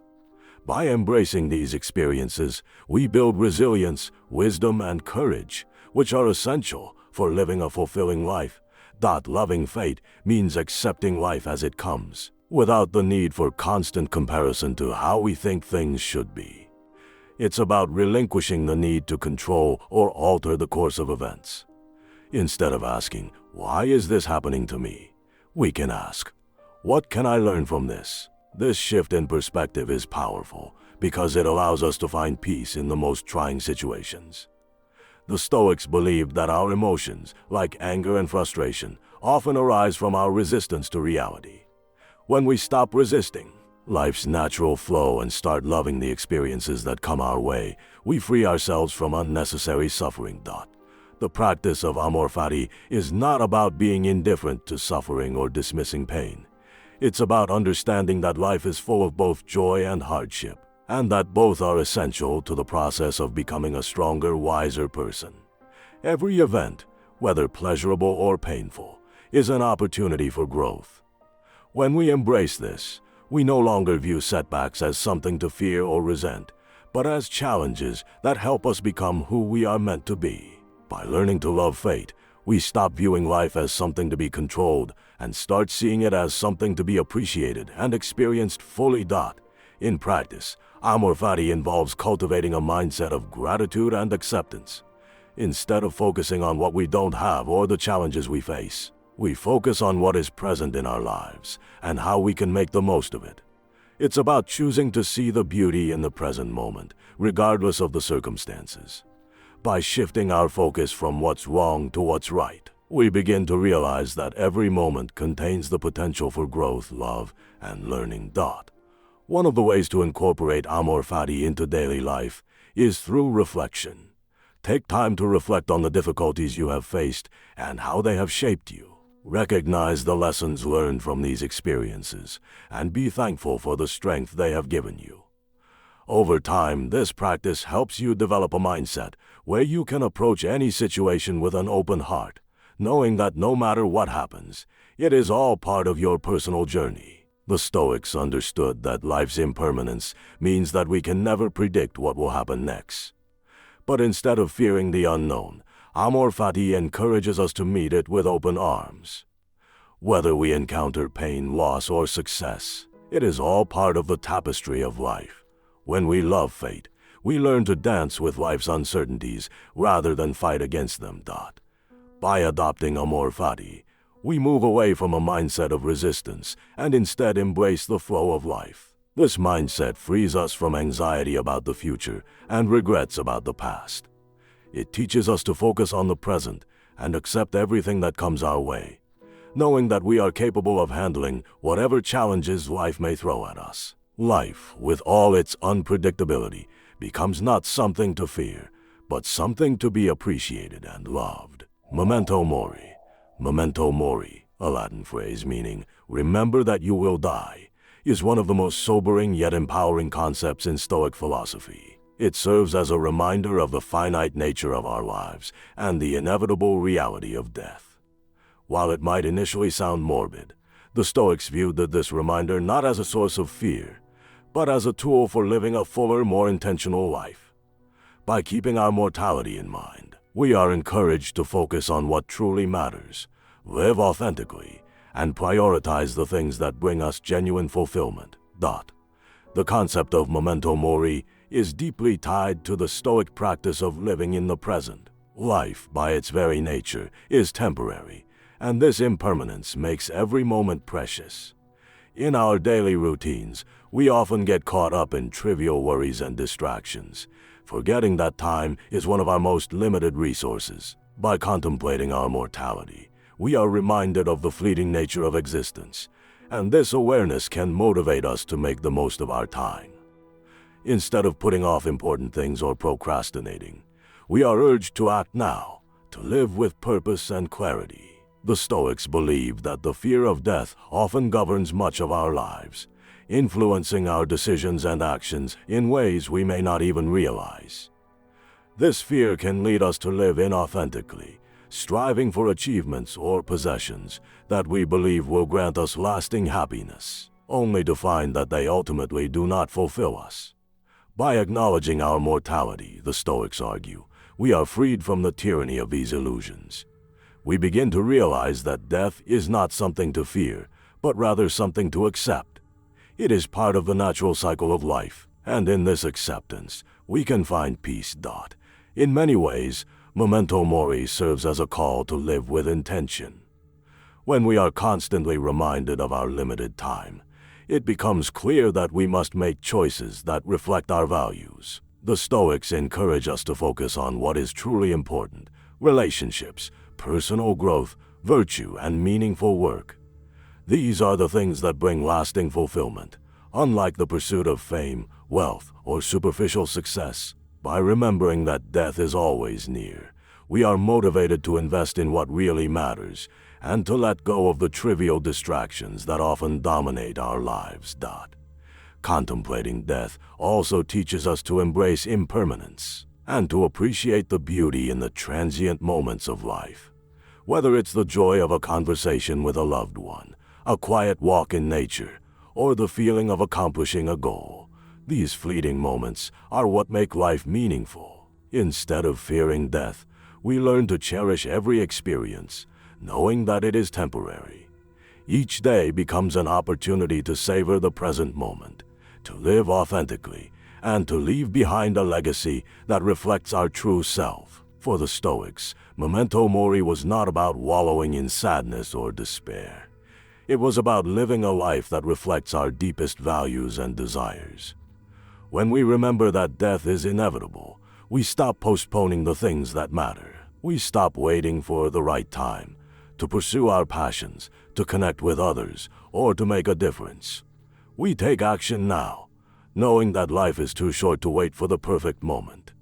By embracing these experiences, we build resilience, wisdom, and courage, which are essential for living a fulfilling life. Loving fate means accepting life as it comes, without the need for constant comparison to how we think things should be. It's about relinquishing the need to control or alter the course of events. Instead of asking, "Why is this happening to me?" we can ask, "What can I learn from this?" This shift in perspective is powerful because it allows us to find peace in the most trying situations. The Stoics believed that our emotions, like anger and frustration, often arise from our resistance to reality. When we stop resisting life's natural flow and start loving the experiences that come our way, we free ourselves from unnecessary suffering. The practice of Amor Fati is not about being indifferent to suffering or dismissing pain. It's about understanding that life is full of both joy and hardship, and that both are essential to the process of becoming a stronger, wiser person. Every event, whether pleasurable or painful, is an opportunity for growth. When we embrace this, we no longer view setbacks as something to fear or resent, but as challenges that help us become who we are meant to be. By learning to love fate, we stop viewing life as something to be controlled and start seeing it as something to be appreciated and experienced fully. In practice, Amor Fati involves cultivating a mindset of gratitude and acceptance. Instead of focusing on what we don't have or the challenges we face, we focus on what is present in our lives and how we can make the most of it. It's about choosing to see the beauty in the present moment, regardless of the circumstances. By shifting our focus from what's wrong to what's right, we begin to realize that every moment contains the potential for growth, love, and learning. One of the ways to incorporate Amor Fati into daily life is through reflection. Take time to reflect on the difficulties you have faced and how they have shaped you. Recognize the lessons learned from these experiences and be thankful for the strength they have given you. Over time, this practice helps you develop a mindset where you can approach any situation with an open heart, knowing that no matter what happens, it is all part of your personal journey. The Stoics understood that life's impermanence means that we can never predict what will happen next. But instead of fearing the unknown, Amor Fati encourages us to meet it with open arms. Whether we encounter pain, loss, or success, it is all part of the tapestry of life. When we love fate, we learn to dance with life's uncertainties rather than fight against them. By adopting Amor Fati, we move away from a mindset of resistance and instead embrace the flow of life. This mindset frees us from anxiety about the future and regrets about the past. It teaches us to focus on the present and accept everything that comes our way, knowing that we are capable of handling whatever challenges life may throw at us. Life, with all its unpredictability, becomes not something to fear, but something to be appreciated and loved. Memento Mori. Memento Mori, a Latin phrase meaning, remember that you will die, is one of the most sobering yet empowering concepts in Stoic philosophy. It serves as a reminder of the finite nature of our lives and the inevitable reality of death. While it might initially sound morbid, the Stoics viewed this reminder not as a source of fear, but as a tool for living a fuller, more intentional life. By keeping our mortality in mind, we are encouraged to focus on what truly matters, live authentically, and prioritize the things that bring us genuine fulfillment. The concept of Memento Mori is deeply tied to the Stoic practice of living in the present. Life, by its very nature, is temporary, and this impermanence makes every moment precious. In our daily routines, we often get caught up in trivial worries and distractions, forgetting that time is one of our most limited resources. By contemplating our mortality, we are reminded of the fleeting nature of existence, and this awareness can motivate us to make the most of our time. Instead of putting off important things or procrastinating, we are urged to act now, to live with purpose and clarity. The Stoics believed that the fear of death often governs much of our lives, influencing our decisions and actions in ways we may not even realize. This fear can lead us to live inauthentically, striving for achievements or possessions that we believe will grant us lasting happiness, only to find that they ultimately do not fulfill us. By acknowledging our mortality, the Stoics argue, we are freed from the tyranny of these illusions. We begin to realize that death is not something to fear, but rather something to accept. It is part of the natural cycle of life, and in this acceptance, we can find peace. In many ways, Memento Mori serves as a call to live with intention. When we are constantly reminded of our limited time, it becomes clear that we must make choices that reflect our values. The Stoics encourage us to focus on what is truly important: relationships, personal growth, virtue, and meaningful work. These are the things that bring lasting fulfillment, unlike the pursuit of fame, wealth, or superficial success. By remembering that death is always near, we are motivated to invest in what really matters and to let go of the trivial distractions that often dominate our lives. Contemplating death also teaches us to embrace impermanence and to appreciate the beauty in the transient moments of life. Whether it's the joy of a conversation with a loved one, a quiet walk in nature, or the feeling of accomplishing a goal, these fleeting moments are what make life meaningful. Instead of fearing death, we learn to cherish every experience, knowing that it is temporary. Each day becomes an opportunity to savor the present moment, to live authentically, and to leave behind a legacy that reflects our true self. For the Stoics, Memento Mori was not about wallowing in sadness or despair. It was about living a life that reflects our deepest values and desires. When we remember that death is inevitable, we stop postponing the things that matter. We stop waiting for the right time to pursue our passions, to connect with others, or to make a difference. We take action now, knowing that life is too short to wait for the perfect moment.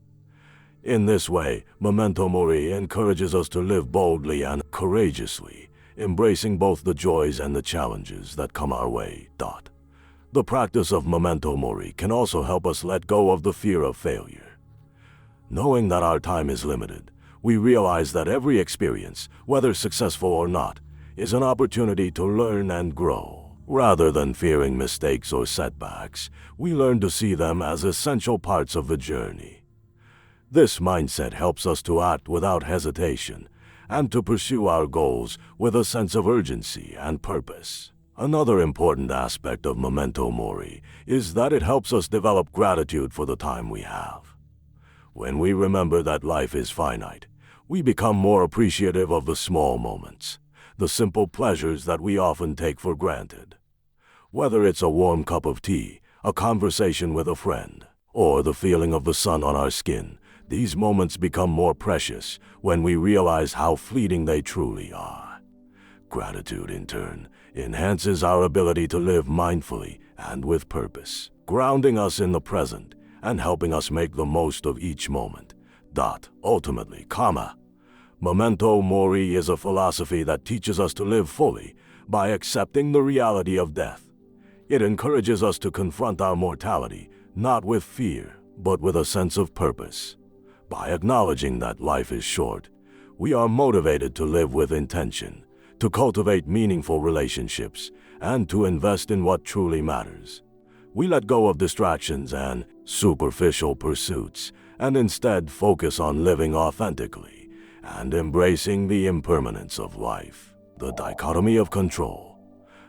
In this way, Memento Mori encourages us to live boldly and courageously, embracing both the joys and the challenges that come our way. The practice of Memento Mori can also help us let go of the fear of failure. Knowing that our time is limited, we realize that every experience, whether successful or not, is an opportunity to learn and grow. Rather than fearing mistakes or setbacks, we learn to see them as essential parts of the journey. This mindset helps us to act without hesitation and to pursue our goals with a sense of urgency and purpose. Another important aspect of Memento Mori is that it helps us develop gratitude for the time we have. When we remember that life is finite, we become more appreciative of the small moments, the simple pleasures that we often take for granted. Whether it's a warm cup of tea, a conversation with a friend, or the feeling of the sun on our skin, these moments become more precious when we realize how fleeting they truly are. Gratitude, in turn, enhances our ability to live mindfully and with purpose, grounding us in the present and helping us make the most of each moment. Ultimately, Memento Mori is a philosophy that teaches us to live fully by accepting the reality of death. It encourages us to confront our mortality, not with fear, but with a sense of purpose. By acknowledging that life is short, we are motivated to live with intention, to cultivate meaningful relationships, and to invest in what truly matters. We let go of distractions and superficial pursuits, and instead focus on living authentically and embracing the impermanence of life. The Dichotomy of Control.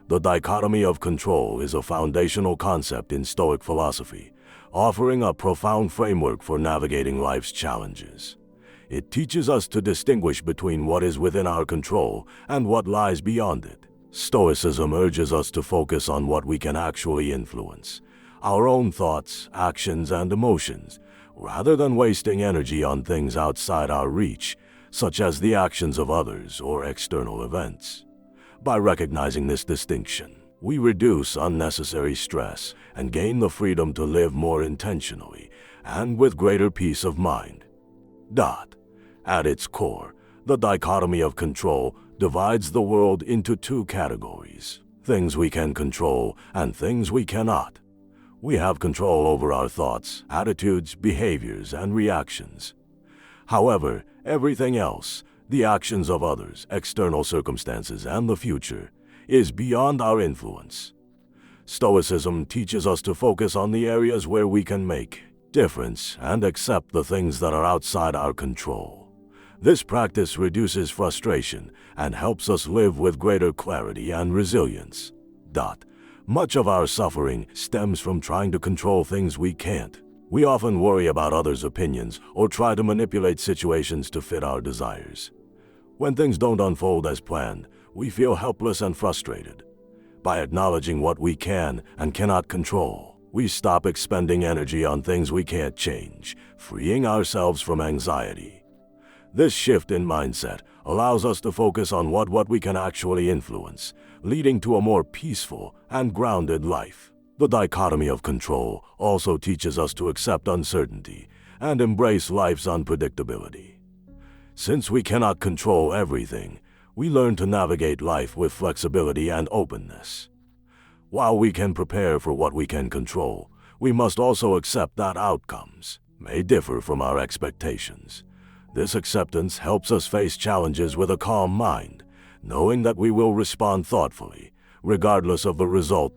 The Dichotomy of Control is a foundational concept in Stoic philosophy, offering a profound framework for navigating life's challenges. It teaches us to distinguish between what is within our control and what lies beyond it. Stoicism urges us to focus on what we can actually influence, our own thoughts, actions, and emotions, rather than wasting energy on things outside our reach, such as the actions of others or external events. By recognizing this distinction, we reduce unnecessary stress and gain the freedom to live more intentionally and with greater peace of mind. At its core, the dichotomy of control divides the world into two categories: things we can control and things we cannot. We have control over our thoughts, attitudes, behaviors, and reactions. However, everything else, the actions of others, external circumstances, and the future, is beyond our influence. Stoicism teaches us to focus on the areas where we can make difference and accept the things that are outside our control. This practice reduces frustration and helps us live with greater clarity and resilience. Much of our suffering stems from trying to control things we can't. We often worry about others' opinions or try to manipulate situations to fit our desires. When things don't unfold as planned, we feel helpless and frustrated. By acknowledging what we can and cannot control, we stop expending energy on things we can't change, freeing ourselves from anxiety. This shift in mindset allows us to focus on what we can actually influence, leading to a more peaceful and grounded life. The dichotomy of control also teaches us to accept uncertainty and embrace life's unpredictability. Since we cannot control everything, we learn to navigate life with flexibility and openness. While we can prepare for what we can control, we must also accept that outcomes may differ from our expectations. This acceptance helps us face challenges with a calm mind, knowing that we will respond thoughtfully, regardless of the result.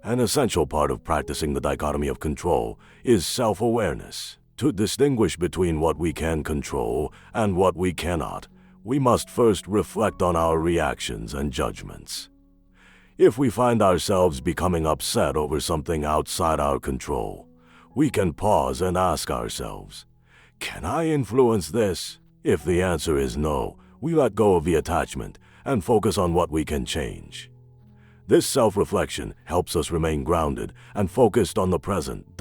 An essential part of practicing the dichotomy of control is self-awareness. To distinguish between what we can control and what we cannot, we must first reflect on our reactions and judgments. If we find ourselves becoming upset over something outside our control, we can pause and ask ourselves, can I influence this? If the answer is no, we let go of the attachment and focus on what we can change. This self-reflection helps us remain grounded and focused on the present.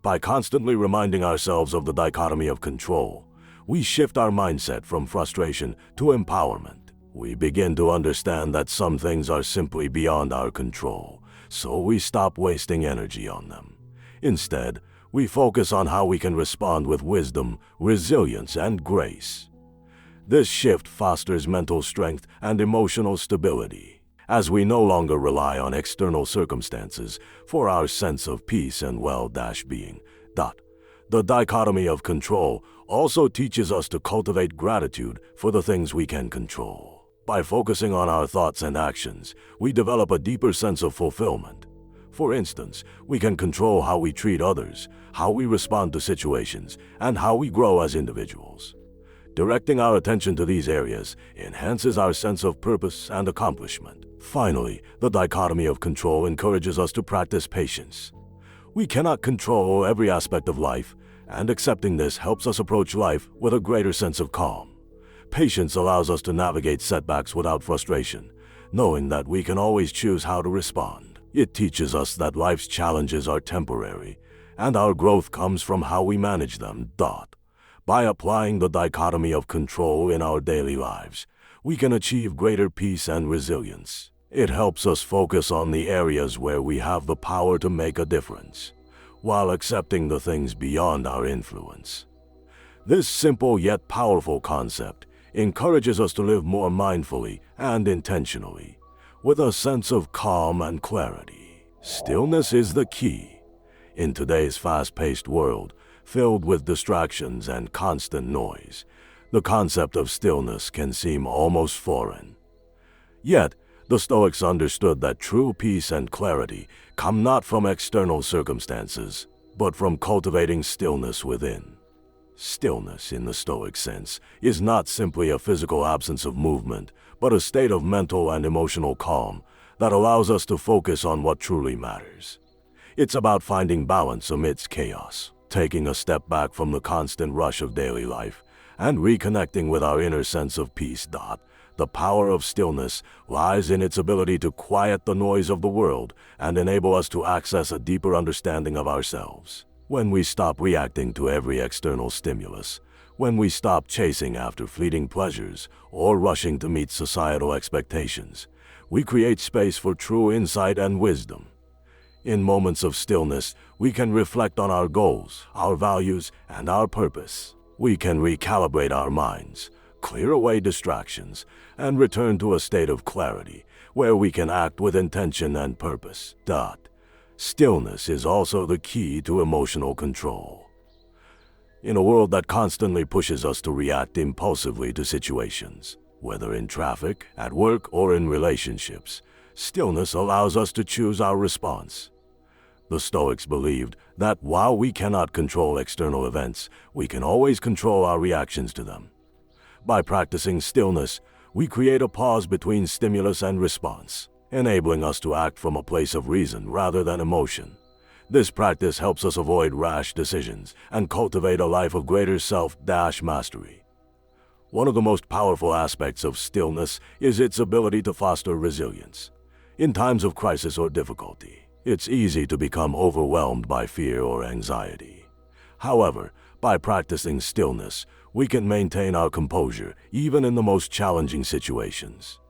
By constantly reminding ourselves of the dichotomy of control, we shift our mindset from frustration to empowerment. We begin to understand that some things are simply beyond our control, so we stop wasting energy on them. Instead, we focus on how we can respond with wisdom, resilience, and grace. This shift fosters mental strength and emotional stability, as we no longer rely on external circumstances for our sense of peace and well-being. The dichotomy of control also teaches us to cultivate gratitude for the things we can control. By focusing on our thoughts and actions, we develop a deeper sense of fulfillment. For instance, we can control how we treat others, how we respond to situations, and how we grow as individuals. Directing our attention to these areas enhances our sense of purpose and accomplishment. Finally, the dichotomy of control encourages us to practice patience. We cannot control every aspect of life, and accepting this helps us approach life with a greater sense of calm. Patience allows us to navigate setbacks without frustration, knowing that we can always choose how to respond. It teaches us that life's challenges are temporary, and our growth comes from how we manage them. By applying the dichotomy of control in our daily lives, we can achieve greater peace and resilience. It helps us focus on the areas where we have the power to make a difference, while accepting the things beyond our influence. This simple yet powerful concept encourages us to live more mindfully and intentionally, with a sense of calm and clarity. Stillness is the key. In today's fast-paced world, filled with distractions and constant noise, the concept of stillness can seem almost foreign. Yet, the Stoics understood that true peace and clarity come not from external circumstances, but from cultivating stillness within. Stillness, in the Stoic sense, is not simply a physical absence of movement, but a state of mental and emotional calm that allows us to focus on what truly matters. It's about finding balance amidst chaos, taking a step back from the constant rush of daily life, and reconnecting with our inner sense of peace. The power of stillness lies in its ability to quiet the noise of the world and enable us to access a deeper understanding of ourselves. When we stop reacting to every external stimulus, when we stop chasing after fleeting pleasures or rushing to meet societal expectations, we create space for true insight and wisdom. In moments of stillness, we can reflect on our goals, our values, and our purpose. We can recalibrate our minds, clear away distractions, and return to a state of clarity where we can act with intention and purpose. Stillness is also the key to emotional control. In a world that constantly pushes us to react impulsively to situations, whether in traffic, at work, or in relationships, stillness allows us to choose our response. The Stoics believed that while we cannot control external events, we can always control our reactions to them. By practicing stillness, we create a pause between stimulus and response, enabling us to act from a place of reason rather than emotion. This practice helps us avoid rash decisions and cultivate a life of greater self-mastery. One of the most powerful aspects of stillness is its ability to foster resilience. In times of crisis or difficulty, it's easy to become overwhelmed by fear or anxiety. However, by practicing stillness, we can maintain our composure even in the most challenging situations.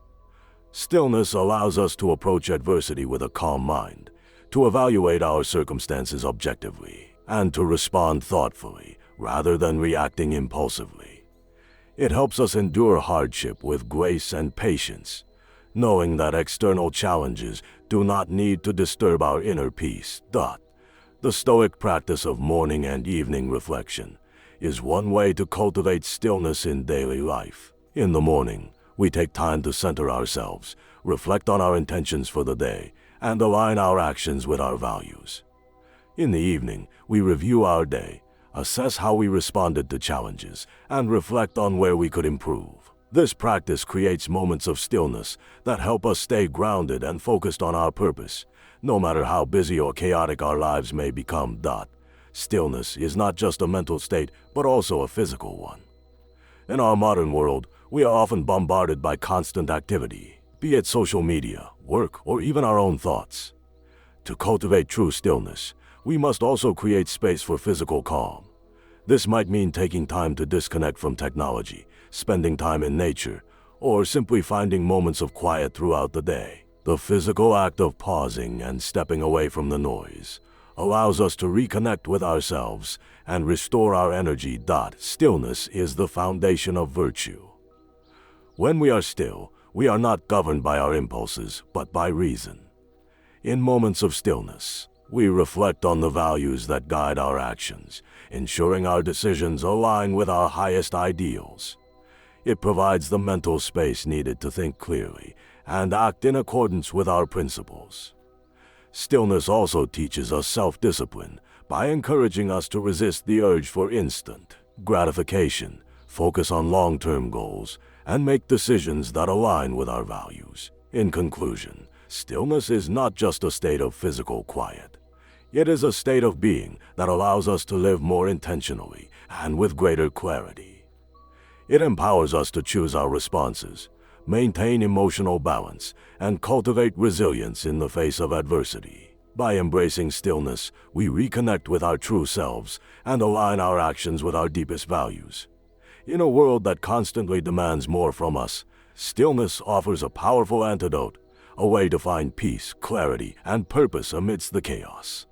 Stillness allows us to approach adversity with a calm mind, to evaluate our circumstances objectively, and to respond thoughtfully rather than reacting impulsively. It helps us endure hardship with grace and patience, knowing that external challenges do not need to disturb our inner peace. The Stoic practice of morning and evening reflection is one way to cultivate stillness in daily life. In the morning, we take time to center ourselves, reflect on our intentions for the day, and align our actions with our values. In the evening, we review our day, assess how we responded to challenges, and reflect on where we could improve. This practice creates moments of stillness that help us stay grounded and focused on our purpose, no matter how busy or chaotic our lives may become. Stillness is not just a mental state, but also a physical one. In our modern world, we are often bombarded by constant activity, be it social media, work, or even our own thoughts. To cultivate true stillness, we must also create space for physical calm. This might mean taking time to disconnect from technology, spending time in nature, or simply finding moments of quiet throughout the day. The physical act of pausing and stepping away from the noise allows us to reconnect with ourselves and restore our energy. Stillness is the foundation of virtue. When we are still, we are not governed by our impulses, but by reason. In moments of stillness, we reflect on the values that guide our actions, ensuring our decisions align with our highest ideals. It provides the mental space needed to think clearly and act in accordance with our principles. Stillness also teaches us self-discipline by encouraging us to resist the urge for instant gratification, focus on long-term goals, and make decisions that align with our values. In conclusion, stillness is not just a state of physical quiet. It is a state of being that allows us to live more intentionally and with greater clarity. It empowers us to choose our responses, maintain emotional balance, and cultivate resilience in the face of adversity. By embracing stillness, we reconnect with our true selves and align our actions with our deepest values. In a world that constantly demands more from us, stillness offers a powerful antidote, a way to find peace, clarity, and purpose amidst the chaos.